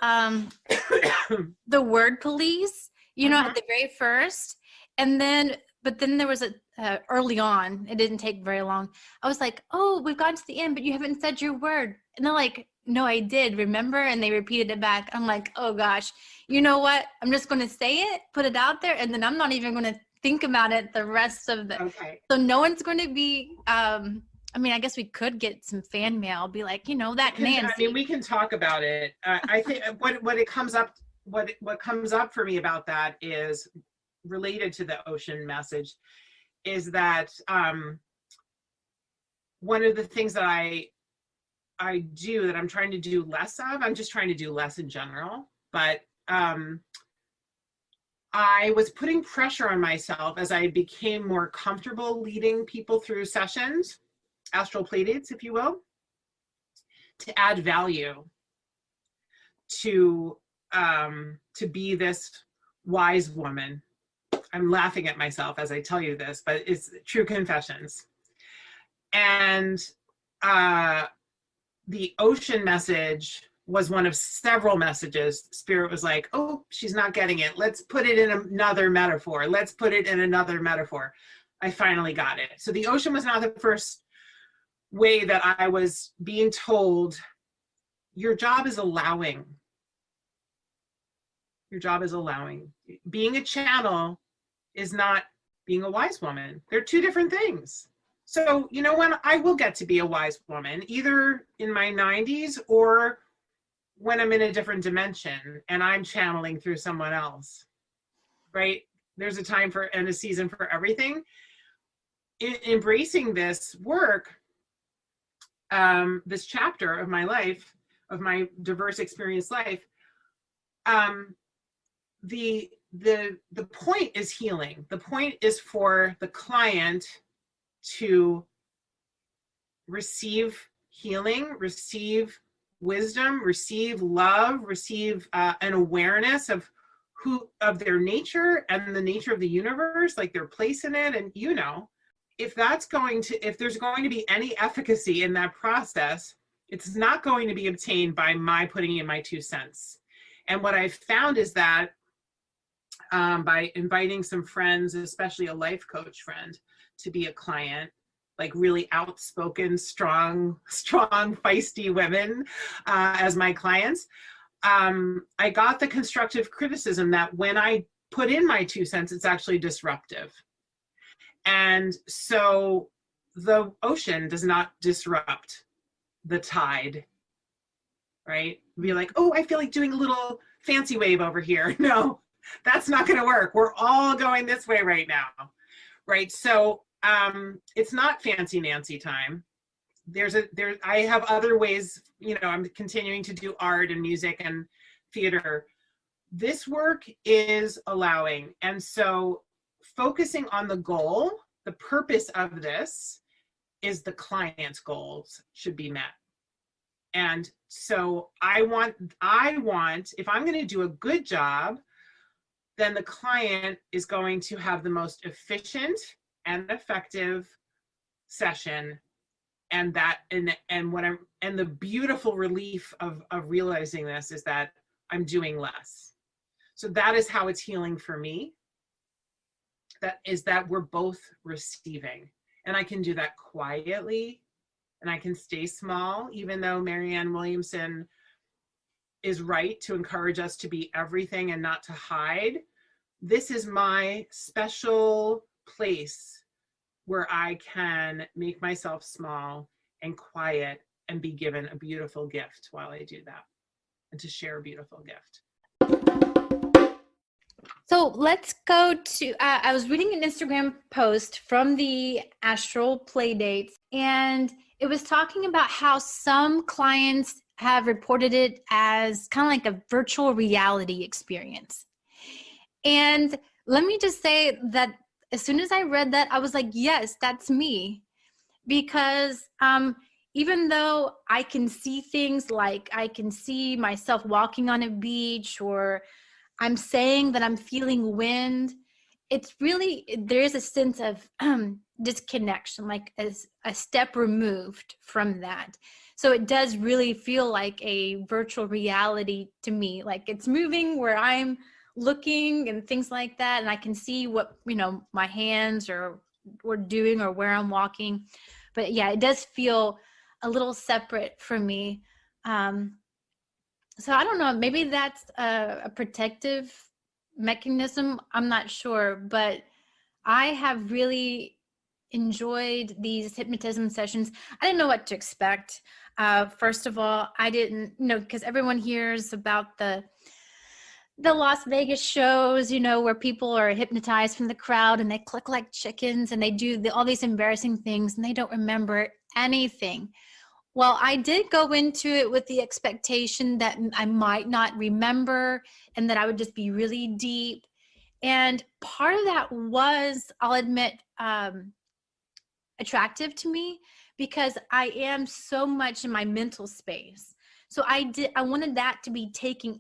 the word police, at the very first. And then, but then there was early on, it didn't take very long. I was like, oh, we've gotten to the end, but you haven't said your word. And they're like, no, I did, remember? And they repeated it back. I'm like, oh gosh, you know what? I'm just going to say it, put it out there, and then I'm not even going to think about it the rest of the, okay. So no one's going to be, I guess we could get some fan mail, be like, that Nancy. We can talk about it. I think what comes up for me about that is related to the ocean message, is that one of the things that I do that I'm trying to do less of, I'm just trying to do less in general, but I was putting pressure on myself as I became more comfortable leading people through sessions, astral playdates, if you will, to add value, to be this wise woman. I'm laughing at myself as I tell you this, but it's true confessions. And the ocean message was one of several messages. Spirit was like, oh, she's not getting it. Let's put it in another metaphor. Let's put it in another metaphor. I finally got it. So the ocean was not the first way that I was being told, your job is allowing. Your job is allowing. Being a channel is not being a wise woman. They're two different things. So, when I will get to be a wise woman, either in my 90s or when I'm in a different dimension and I'm channeling through someone else, right? There's a time for and a season for everything. Embracing this work, this chapter of my life, of my diverse experience life, the point is healing. The point is for the client to receive healing, receive wisdom, receive love, receive an awareness of their nature and the nature of the universe, like their place in it. And if there's going to be any efficacy in that process, it's not going to be obtained by my putting in my 2 cents. And what I've found is that by inviting some friends, especially a life coach friend, to be a client, like really outspoken, strong, feisty women as my clients, I got the constructive criticism that when I put in my 2 cents, it's actually disruptive. And so the ocean does not disrupt the tide. right? Be like, oh, I feel like doing a little fancy wave over here. No, that's not going to work. We're all going this way right now, right? So it's not fancy Nancy time. I have other ways, I'm continuing to do art and music and theater. This work is allowing. And so focusing on the goal, the purpose of this is the client's goals should be met. And so I want, if I'm going to do a good job, then the client is going to have the most efficient and effective session. And the beautiful relief of realizing this is that I'm doing less. So that is how it's healing for me. That is that we're both receiving. And I can do that quietly, and I can stay small, even though Marianne Williamson is right to encourage us to be everything and not to hide. This is my special place where I can make myself small and quiet and be given a beautiful gift while I do that, and to share a beautiful gift. So let's go to, I was reading an Instagram post from the Astral Playdates, and it was talking about how some clients have reported it as kind of like a virtual reality experience. And let me just say that as soon as I read that, I was like, yes, that's me. Because even though I can see things like I can see myself walking on a beach, or I'm saying that I'm feeling wind, it's really, there is a sense of disconnection, like a step removed from that. So it does really feel like a virtual reality to me, like it's moving where I'm looking and things like that, and I can see what my hands are doing or where I'm walking. But yeah, it does feel a little separate from me. So I don't know, maybe that's a protective mechanism, I'm not sure, but I have really enjoyed these hypnotism sessions. I didn't know what to expect. First of all, I didn't know, because everyone hears about the Las Vegas shows, where people are hypnotized from the crowd and they click like chickens and they do all these embarrassing things and they don't remember anything. Well, I did go into it with the expectation that I might not remember and that I would just be really deep. And part of that was, I'll admit, attractive to me, because I am so much in my mental space. So I wanted that to be taken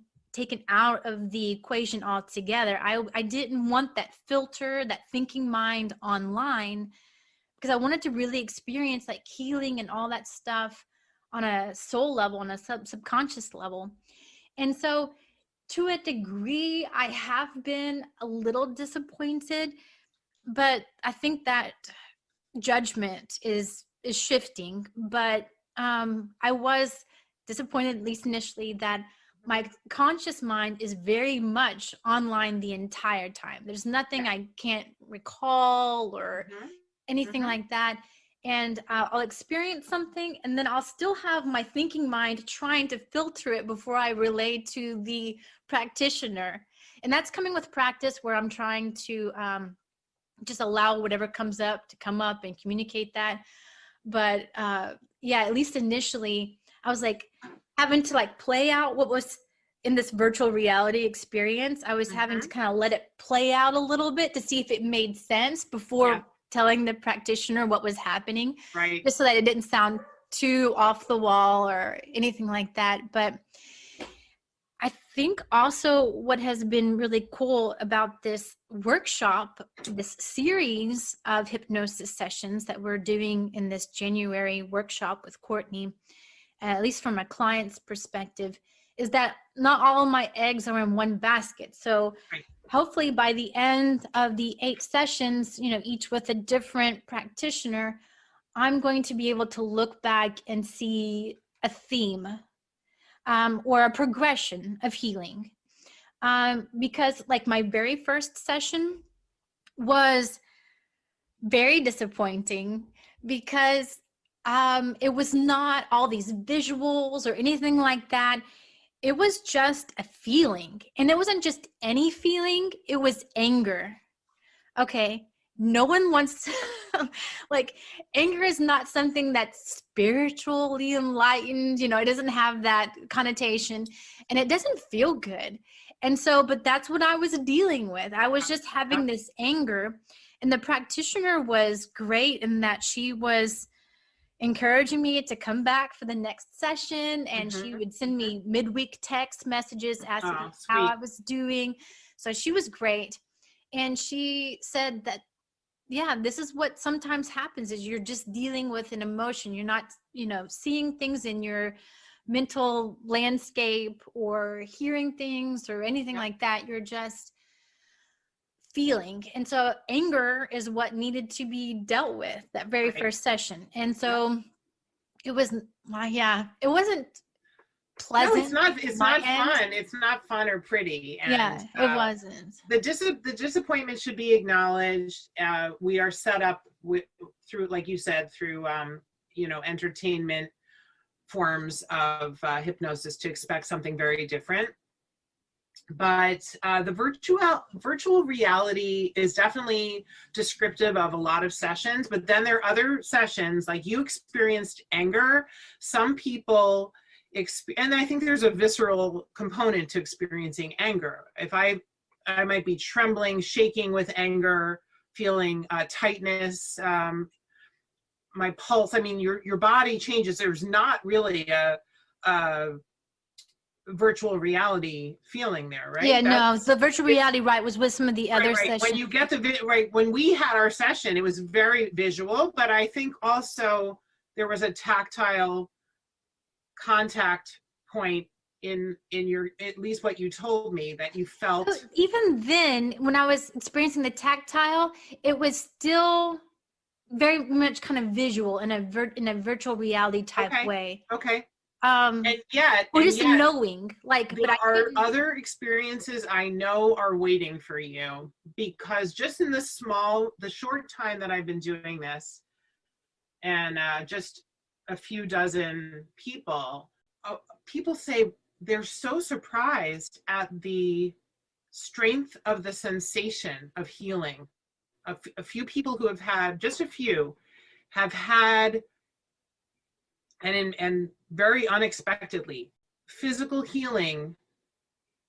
out of the equation altogether. I didn't want that filter, that thinking mind online, because I wanted to really experience like healing and all that stuff on a soul level, on a subconscious level. And so to a degree, I have been a little disappointed, but I think that judgment is shifting. But I was disappointed, at least initially, that my conscious mind is very much online the entire time. There's nothing I can't recall or anything like that. And I'll experience something, and then I'll still have my thinking mind trying to filter it before I relay to the practitioner. And that's coming with practice, where I'm trying to just allow whatever comes up to come up and communicate that. But yeah, at least initially, I was like having to like play out what was in this virtual reality experience. I was having to kind of let it play out a little bit to see if it made sense before telling the practitioner what was happening, right? Just so that it didn't sound too off the wall or anything like that. But I think also what has been really cool about this workshop, this series of hypnosis sessions that we're doing in this January workshop with Courtney, at least from a client's perspective, is that not all of my eggs are in one basket. So hopefully by the end of the 8 sessions, each with a different practitioner, I'm going to be able to look back and see a theme or a progression of healing. Because like my very first session was very disappointing, because It was not all these visuals or anything like that. It was just a feeling. And it wasn't just any feeling, it was anger. Okay. No one wants to, like, anger is not something that's spiritually enlightened. You know, it doesn't have that connotation and it doesn't feel good. And so, but that's what I was dealing with. I was just having this anger, and the practitioner was great in that she was encouraging me to come back for the next session, and she would send me midweek text messages asking how I was doing. So she was great. And she said that, yeah, this is what sometimes happens is you're just dealing with an emotion. You're not, you know, seeing things in your mental landscape or hearing things or anything like that. You're just feeling. And so anger is what needed to be dealt with that very first session. And so it was, well, yeah, it wasn't pleasant. No, it's not fun. It's not fun or pretty. And, it wasn't. The disappointment should be acknowledged. We are set up through, like you said, through, you know, entertainment forms of hypnosis to expect something very different. But the virtual reality is definitely descriptive of a lot of sessions. But then there are other sessions, like you experienced anger. Some people and I think there's a visceral component to experiencing anger. If I might be trembling, shaking with anger, feeling tightness, my pulse. I mean, your body changes. There's not really a virtual reality feeling there, right? Yeah, no, the virtual reality, was with some of the other sessions. When you get when we had our session, it was very visual, but I think also there was a tactile contact point in your, at least what you told me, that you felt. So even then, when I was experiencing the tactile, it was still very much kind of visual in a virtual reality type way. Okay. And yet, knowing, like, there are other experiences I know are waiting for you, because just in the short time that I've been doing this, and just a few dozen people say they're so surprised at the strength of the sensation of healing. A few people who have had, just a few, have had, and very unexpectedly, physical healing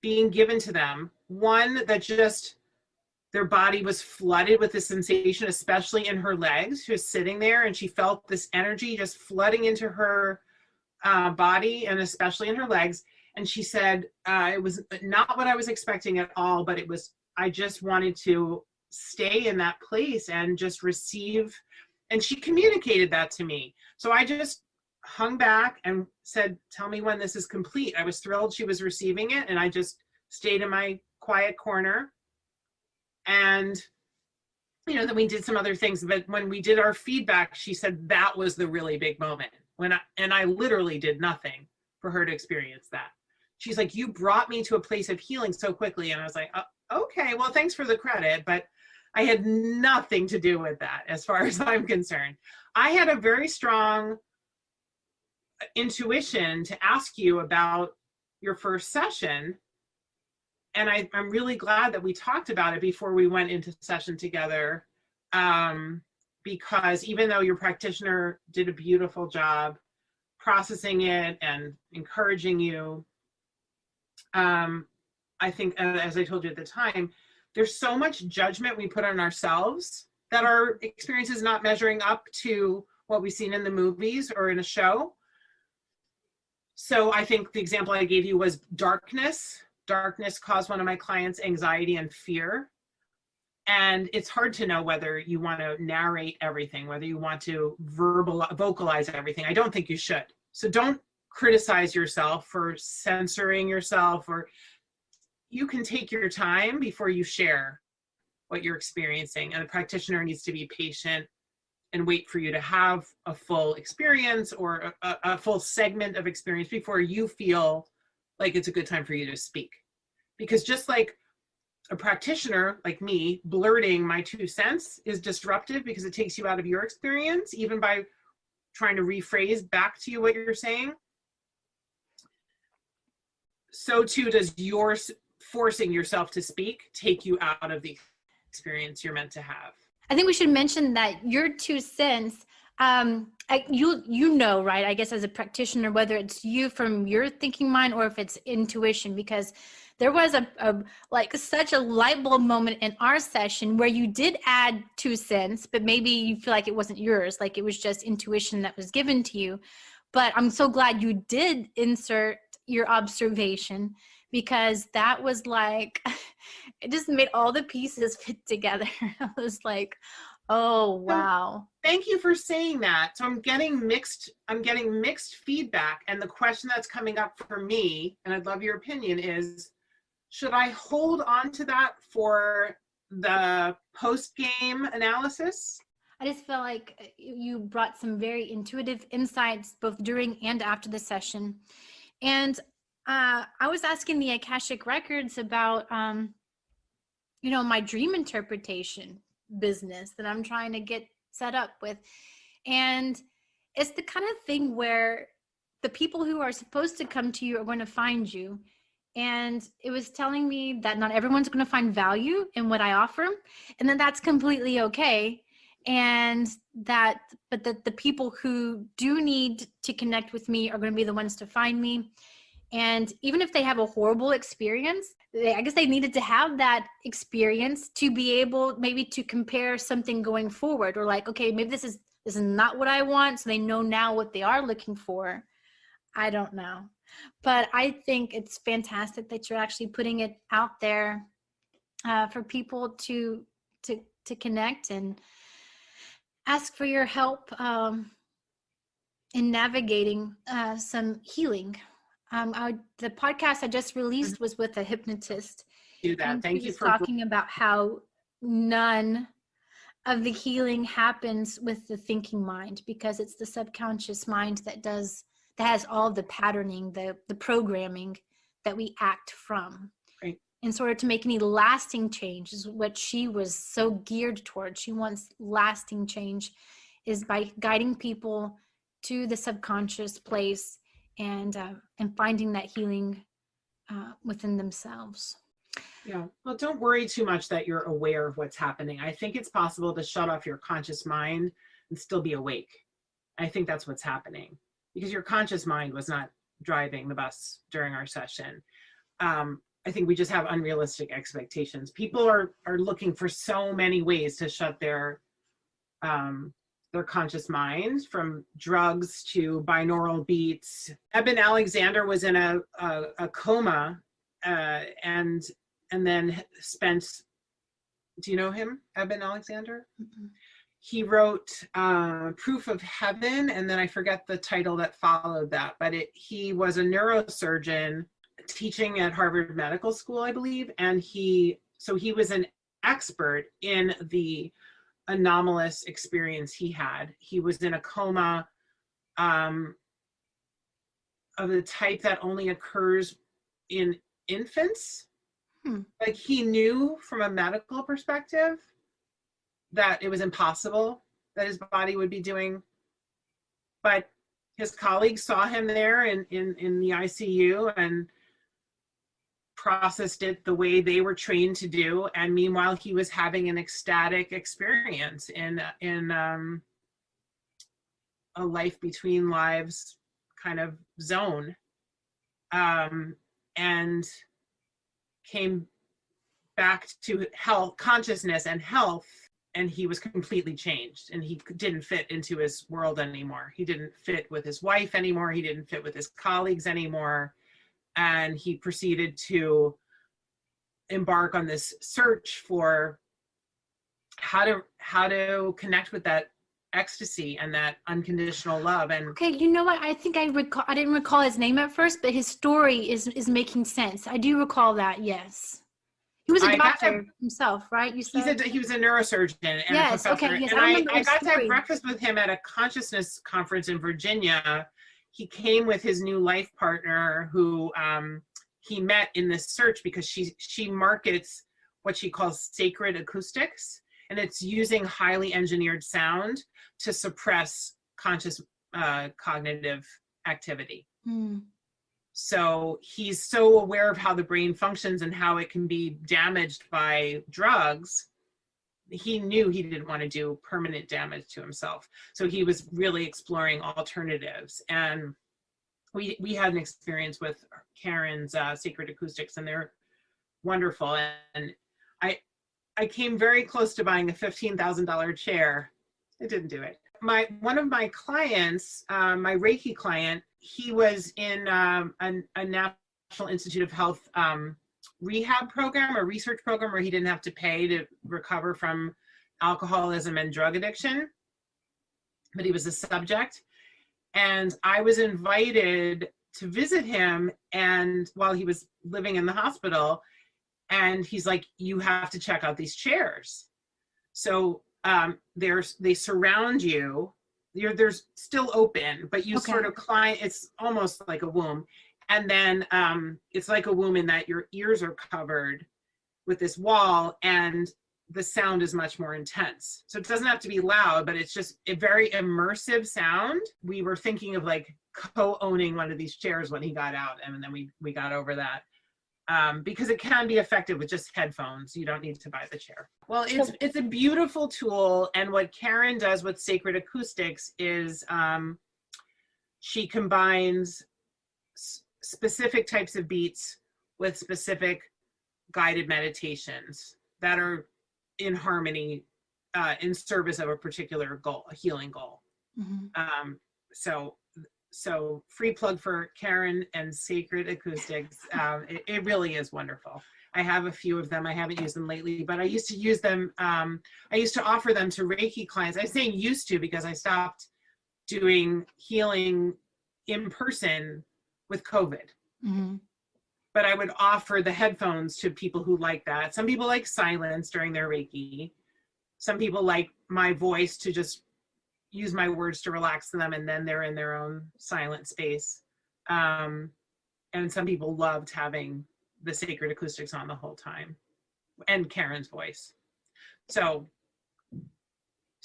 being given to them. One that just, their body was flooded with the sensation, especially in her legs. She was sitting there and she felt this energy just flooding into her body, and especially in her legs. And she said, it was not what I was expecting at all, but I just wanted to stay in that place and just receive. And she communicated that to me. So I just hung back and said, tell me when this is complete. I was thrilled she was receiving it, and I just stayed in my quiet corner. And, you know, then we did some other things, but when we did our feedback, she said that was the really big moment. And I literally did nothing for her to experience that. She's like, you brought me to a place of healing so quickly. And I was like, okay, well, thanks for the credit, but I had nothing to do with that as far as I'm concerned. I had a very strong intuition to ask you about your first session. And I'm really glad that we talked about it before we went into session together. Because even though your practitioner did a beautiful job processing it and encouraging you, I think, as I told you at the time, there's so much judgment we put on ourselves that our experience is not measuring up to what we've seen in the movies or in a show. So I think the example I gave you was darkness. Darkness caused one of my clients anxiety and fear. And it's hard to know whether you want to narrate everything, whether you want to vocalize everything. I don't think you should. So don't criticize yourself for censoring yourself, or you can take your time before you share what you're experiencing. And the practitioner needs to be patient and wait for you to have a full experience or a full segment of experience before you feel like it's a good time for you to speak. Because just like a practitioner like me blurting my 2 cents is disruptive because it takes you out of your experience, even by trying to rephrase back to you what you're saying, so too does yours forcing yourself to speak take you out of the experience you're meant to have. I think we should mention that your 2 cents, you know, right? I guess as a practitioner, whether it's you from your thinking mind or if it's intuition, because there was a like such a light bulb moment in our session where you did add 2 cents, but maybe you feel like it wasn't yours, like it was just intuition that was given to you. But I'm so glad you did insert your observation, because that was like, it just made all the pieces fit together. I was like, oh, wow. Thank you for saying that. So I'm getting mixed feedback. And the question that's coming up for me, and I'd love your opinion, is should I hold on to that for the post-game analysis? I just felt like you brought some very intuitive insights both during and after the session. And I was asking the Akashic Records about, my dream interpretation business that I'm trying to get set up with. And it's the kind of thing where the people who are supposed to come to you are going to find you. And it was telling me that not everyone's going to find value in what I offer, and that that's completely okay. And that, but the people who do need to connect with me are going to be the ones to find me. And even if they have a horrible experience, I guess they needed to have that experience to be able maybe to compare something going forward, or like, okay, maybe this is not what I want. So they know now what they are looking for. I don't know. But I think it's fantastic that you're actually putting it out there for people to connect and ask for your help in navigating some healing. The podcast I just released was with a hypnotist. Do that. Thank you for talking about how none of the healing happens with the thinking mind, because it's the subconscious mind that has all the patterning, the programming that we act from. Right. In order to make any lasting change, is what she was so geared towards. She wants lasting change is by guiding people to the subconscious place and finding that healing within themselves. Yeah. Well, don't worry too much that you're aware of what's happening. I think it's possible to shut off your conscious mind and still be awake. I think that's what's happening, because your conscious mind was not driving the bus during our session. I think we just have unrealistic expectations. People are looking for so many ways to shut their conscious mind, from drugs to binaural beats. Eben Alexander was in a coma and then spent, do you know him, Eben Alexander? Mm-hmm. He wrote Proof of Heaven, and then I forget the title that followed that, but he was a neurosurgeon teaching at Harvard Medical School, I believe, and he was an expert in the anomalous experience he had. He was in a coma of the type that only occurs in infants. Like, he knew from a medical perspective that it was impossible that his body would be doing, but his colleagues saw him there in the ICU and processed it the way they were trained to do, and meanwhile he was having an ecstatic experience in a life between lives kind of zone, and came back to health, consciousness and health, and he was completely changed, and he didn't fit into his world anymore. He didn't fit with his wife anymore. He didn't fit with his colleagues anymore. And he proceeded to embark on this search for how to connect with that ecstasy and that unconditional love. And okay, you know what? I think I didn't recall his name at first, but his story is making sense. I do recall that. Yes, he was a doctor himself, right? You said he was a neurosurgeon and yes, a professor. Okay, yes, and I got to have breakfast with him at a consciousness conference in Virginia. He came with his new life partner, who he met in this search, because she markets what she calls sacred acoustics, and it's using highly engineered sound to suppress conscious cognitive activity. Mm. So he's so aware of how the brain functions and how it can be damaged by drugs. He knew he didn't want to do permanent damage to himself. So he was really exploring alternatives. And we had an experience with Karen's Sacred Acoustics, and they're wonderful. And I came very close to buying a $15,000 chair. I didn't do it. One of my clients, my Reiki client, he was in a National Institute of Health rehab program or research program where he didn't have to pay to recover from alcoholism and drug addiction, but he was a subject. And I was invited to visit him, and while he was living in the hospital, and he's like, you have to check out these chairs. So they surround you. They're still open, but you sort of climb. It's almost like a womb. And then it's like a womb in that your ears are covered with this wall, and the sound is much more intense. So it doesn't have to be loud, but it's just a very immersive sound. We were thinking of like co-owning one of these chairs when he got out, and then we got over that. Because it can be effective with just headphones. You don't need to buy the chair. Well, it's a beautiful tool. And what Karen does with Sacred Acoustics is she combines specific types of beats with specific guided meditations that are in harmony in service of a particular goal, a healing goal. Mm-hmm. So free plug for Karen and Sacred Acoustics. It really is wonderful. I have a few of them. I haven't used them lately, but I used to use them. I used to offer them to Reiki clients. I'm saying used to because I stopped doing healing in person with COVID. Mm-hmm. But I would offer the headphones to people who like that. Some people like silence during their Reiki. Some people like my voice to just use my words to relax them, and then they're in their own silent space. And some people loved having the Sacred Acoustics on the whole time, and Karen's voice. So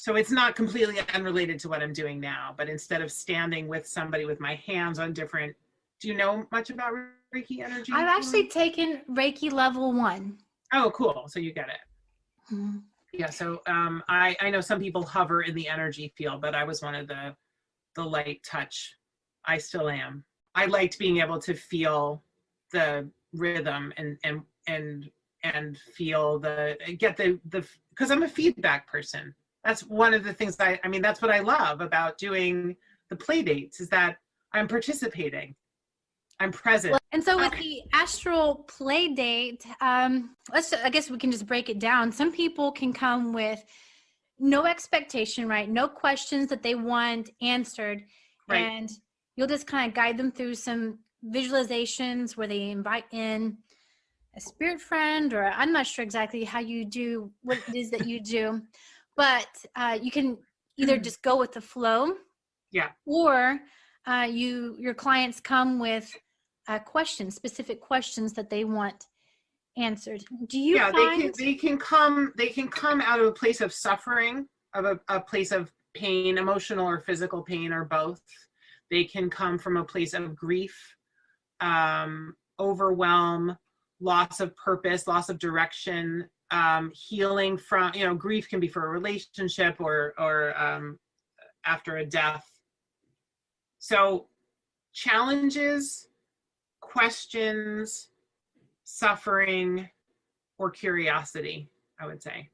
it's not completely unrelated to what I'm doing now, but instead of standing with somebody with my hands on different, do you know much about Reiki energy? I've actually taken Reiki level 1. Oh, cool. So you get it. Mm-hmm. Yeah, so I know some people hover in the energy field, but I was one of the light touch. I still am. I liked being able to feel the rhythm and feel because I'm a feedback person. That's one of the things that's what I love about doing the play dates, is that I'm participating. I'm present. And so with the astral play date, I guess we can just break it down. Some people can come with no expectation, right? No questions that they want answered. Right. And you'll just kind of guide them through some visualizations where they invite in a spirit friend, or I'm not sure exactly how you do what it is that you do, but you can either just go with the flow. Yeah. Or your clients come with specific questions that they want answered. Do you find they can come out of a place of suffering, of a place of pain, emotional or physical pain, or both. They can come from a place of grief, overwhelm, loss of purpose, loss of direction, healing from, grief can be for a relationship or after a death. So challenges, questions, suffering, or curiosity, I would say.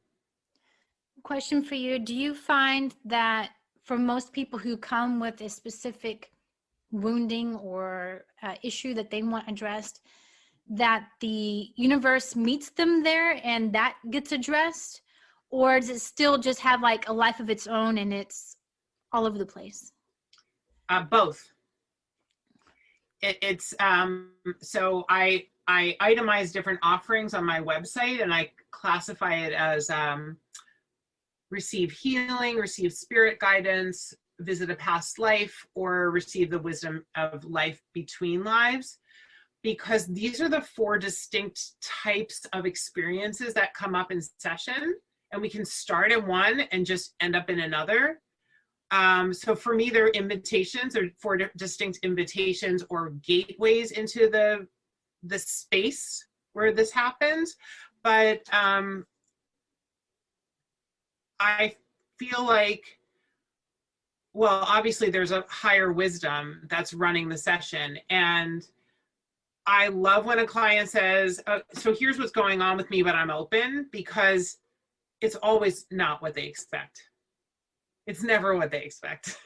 Question for you. Do you find that for most people who come with a specific wounding or issue that they want addressed, that the universe meets them there and that gets addressed? Or does it still just have like a life of its own and it's all over the place? Both. So I itemize different offerings on my website, and I classify it as receive healing, receive spirit guidance, visit a past life, or receive the wisdom of life between lives, because these are the 4 distinct types of experiences that come up in session, and we can start in one and just end up in another. So for me, they're invitations, or four distinct invitations or gateways into the space where this happens. But I feel like, well, obviously there's a higher wisdom that's running the session. And I love when a client says, so here's what's going on with me, but I'm open, because it's always not what they expect. It's never what they expect.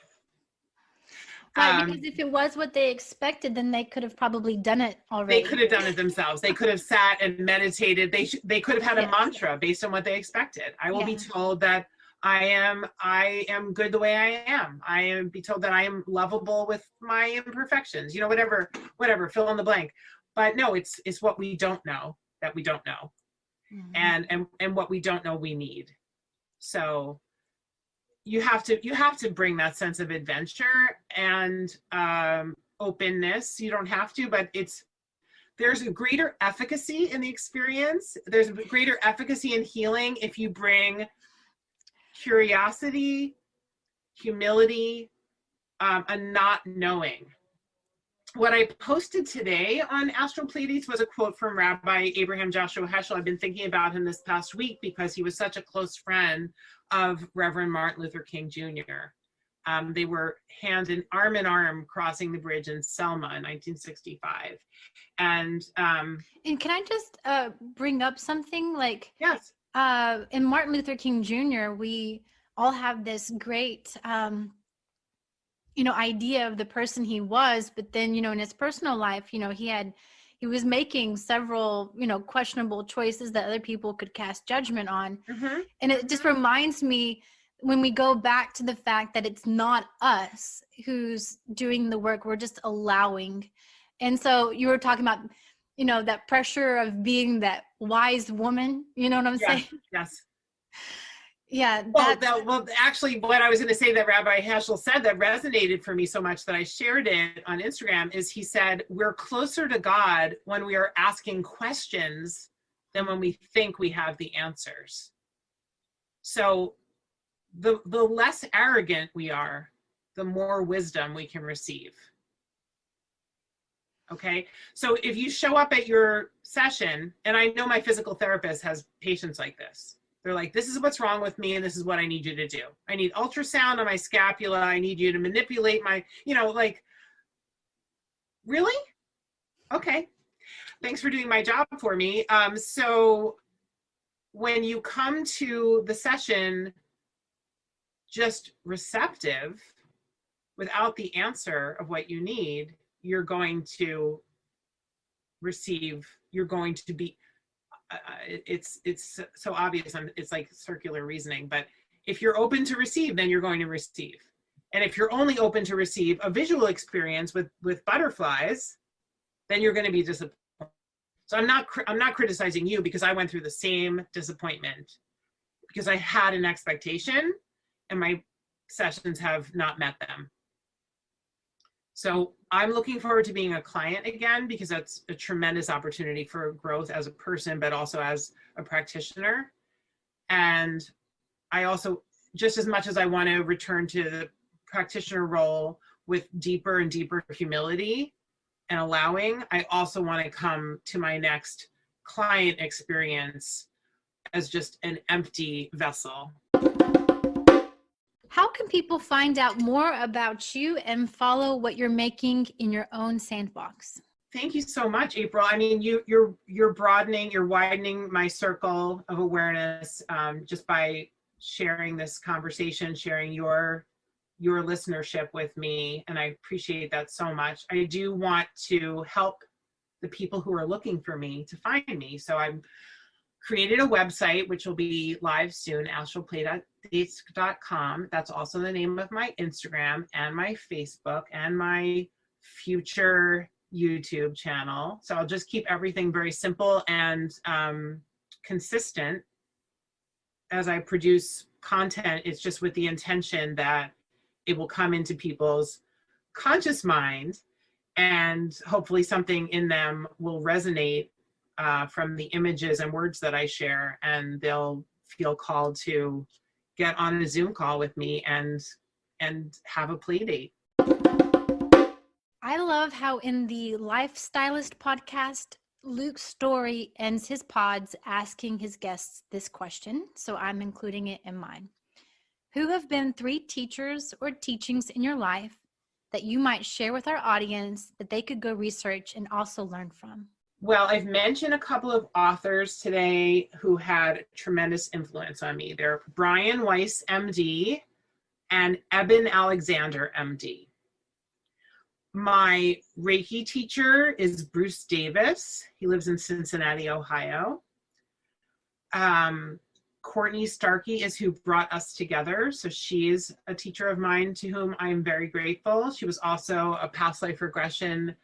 Right, because if it was what they expected, then they could have probably done it already. They could have done it themselves. They could have sat and meditated. They could have had a mantra based on what they expected. I will be told that I am good the way I am. I am be told that I am lovable with my imperfections. You know, whatever, fill in the blank. But no, it's what we don't know that we don't know, and what we don't know we need. So you have to bring that sense of adventure and openness. You don't have to, but there's a greater efficacy in the experience. There's a greater efficacy in healing if you bring curiosity, humility, a not knowing. What I posted today on Astral Pleiades was a quote from Rabbi Abraham Joshua Heschel. I've been thinking about him this past week because he was such a close friend of Reverend Martin Luther King Jr. They were arm in arm crossing the bridge in Selma in 1965. And can I just bring up something? Like, yes, in Martin Luther King Jr., we all have this great idea of the person he was, but then, in his personal life, he was making several, questionable choices that other people could cast judgment on. And it just reminds me, when we go back to the fact that it's not us who's doing the work, we're just allowing. And so you were talking about, that pressure of being that wise woman, you know what I'm saying? Yes. Yeah. Well, actually, what I was going to say that Rabbi Heschel said that resonated for me so much that I shared it on Instagram is, he said, we're closer to God when we are asking questions than when we think we have the answers. So the less arrogant we are, the more wisdom we can receive. Okay. So if you show up at your session, and I know my physical therapist has patients like this. They're like, this is what's wrong with me, and this is what I need you to do. I need ultrasound on my scapula. I need you to manipulate my, really? Okay. Thanks for doing my job for me. So when you come to the session just receptive, without the answer of what you need, you're going to receive, you're going to be, it's so obvious. It's like circular reasoning, but if you're open to receive, then you're going to receive. And if you're only open to receive a visual experience with butterflies, then you're going to be disappointed. So I'm not criticizing you, because I went through the same disappointment, because I had an expectation and my sessions have not met them. So I'm looking forward to being a client again, because that's a tremendous opportunity for growth as a person, but also as a practitioner. And I also, just as much as I want to return to the practitioner role with deeper and deeper humility and allowing, I also want to come to my next client experience as just an empty vessel. How can people find out more about you and follow what you're making in your own sandbox? Thank you so much, April. I mean, you're broadening, you're widening my circle of awareness just by sharing this conversation, sharing your listenership with me, and I appreciate that so much. I do want to help the people who are looking for me to find me. So I've created a website, which will be live soon, astralpleiades.com. That's also the name of my Instagram and my Facebook and my future YouTube channel. So I'll just keep everything very simple and consistent as I produce content. It's just with the intention that it will come into people's conscious mind, and hopefully something in them will resonate from the images and words that I share, and they'll feel called to get on a Zoom call with me and and have a play date. I love how in the Lifestylist podcast, Luke Story ends his pods asking his guests this question, so I'm including it in mine. Who have been 3 teachers or teachings in your life that you might share with our audience that they could go research and also learn from? Well, I've mentioned a couple of authors today who had tremendous influence on me. They're Brian Weiss, MD, and Eben Alexander, MD. My Reiki teacher is Bruce Davis. He lives in Cincinnati, Ohio. Courtney Starkey is who brought us together. So she is a teacher of mine to whom I am very grateful. She was also a past life regression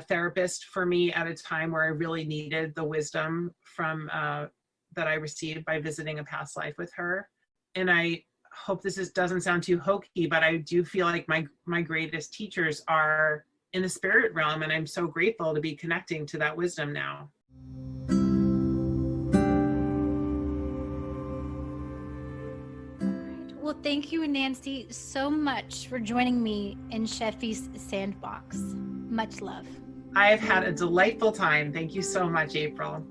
therapist for me at a time where I really needed the wisdom from that I received by visiting a past life with her. And I hope this doesn't sound too hokey, but I do feel like my greatest teachers are in the spirit realm, and I'm so grateful to be connecting to that wisdom now. Well, thank you, Nancy, so much for joining me in Sheffy's Sandbox. Much love. I have had a delightful time. Thank you so much, April.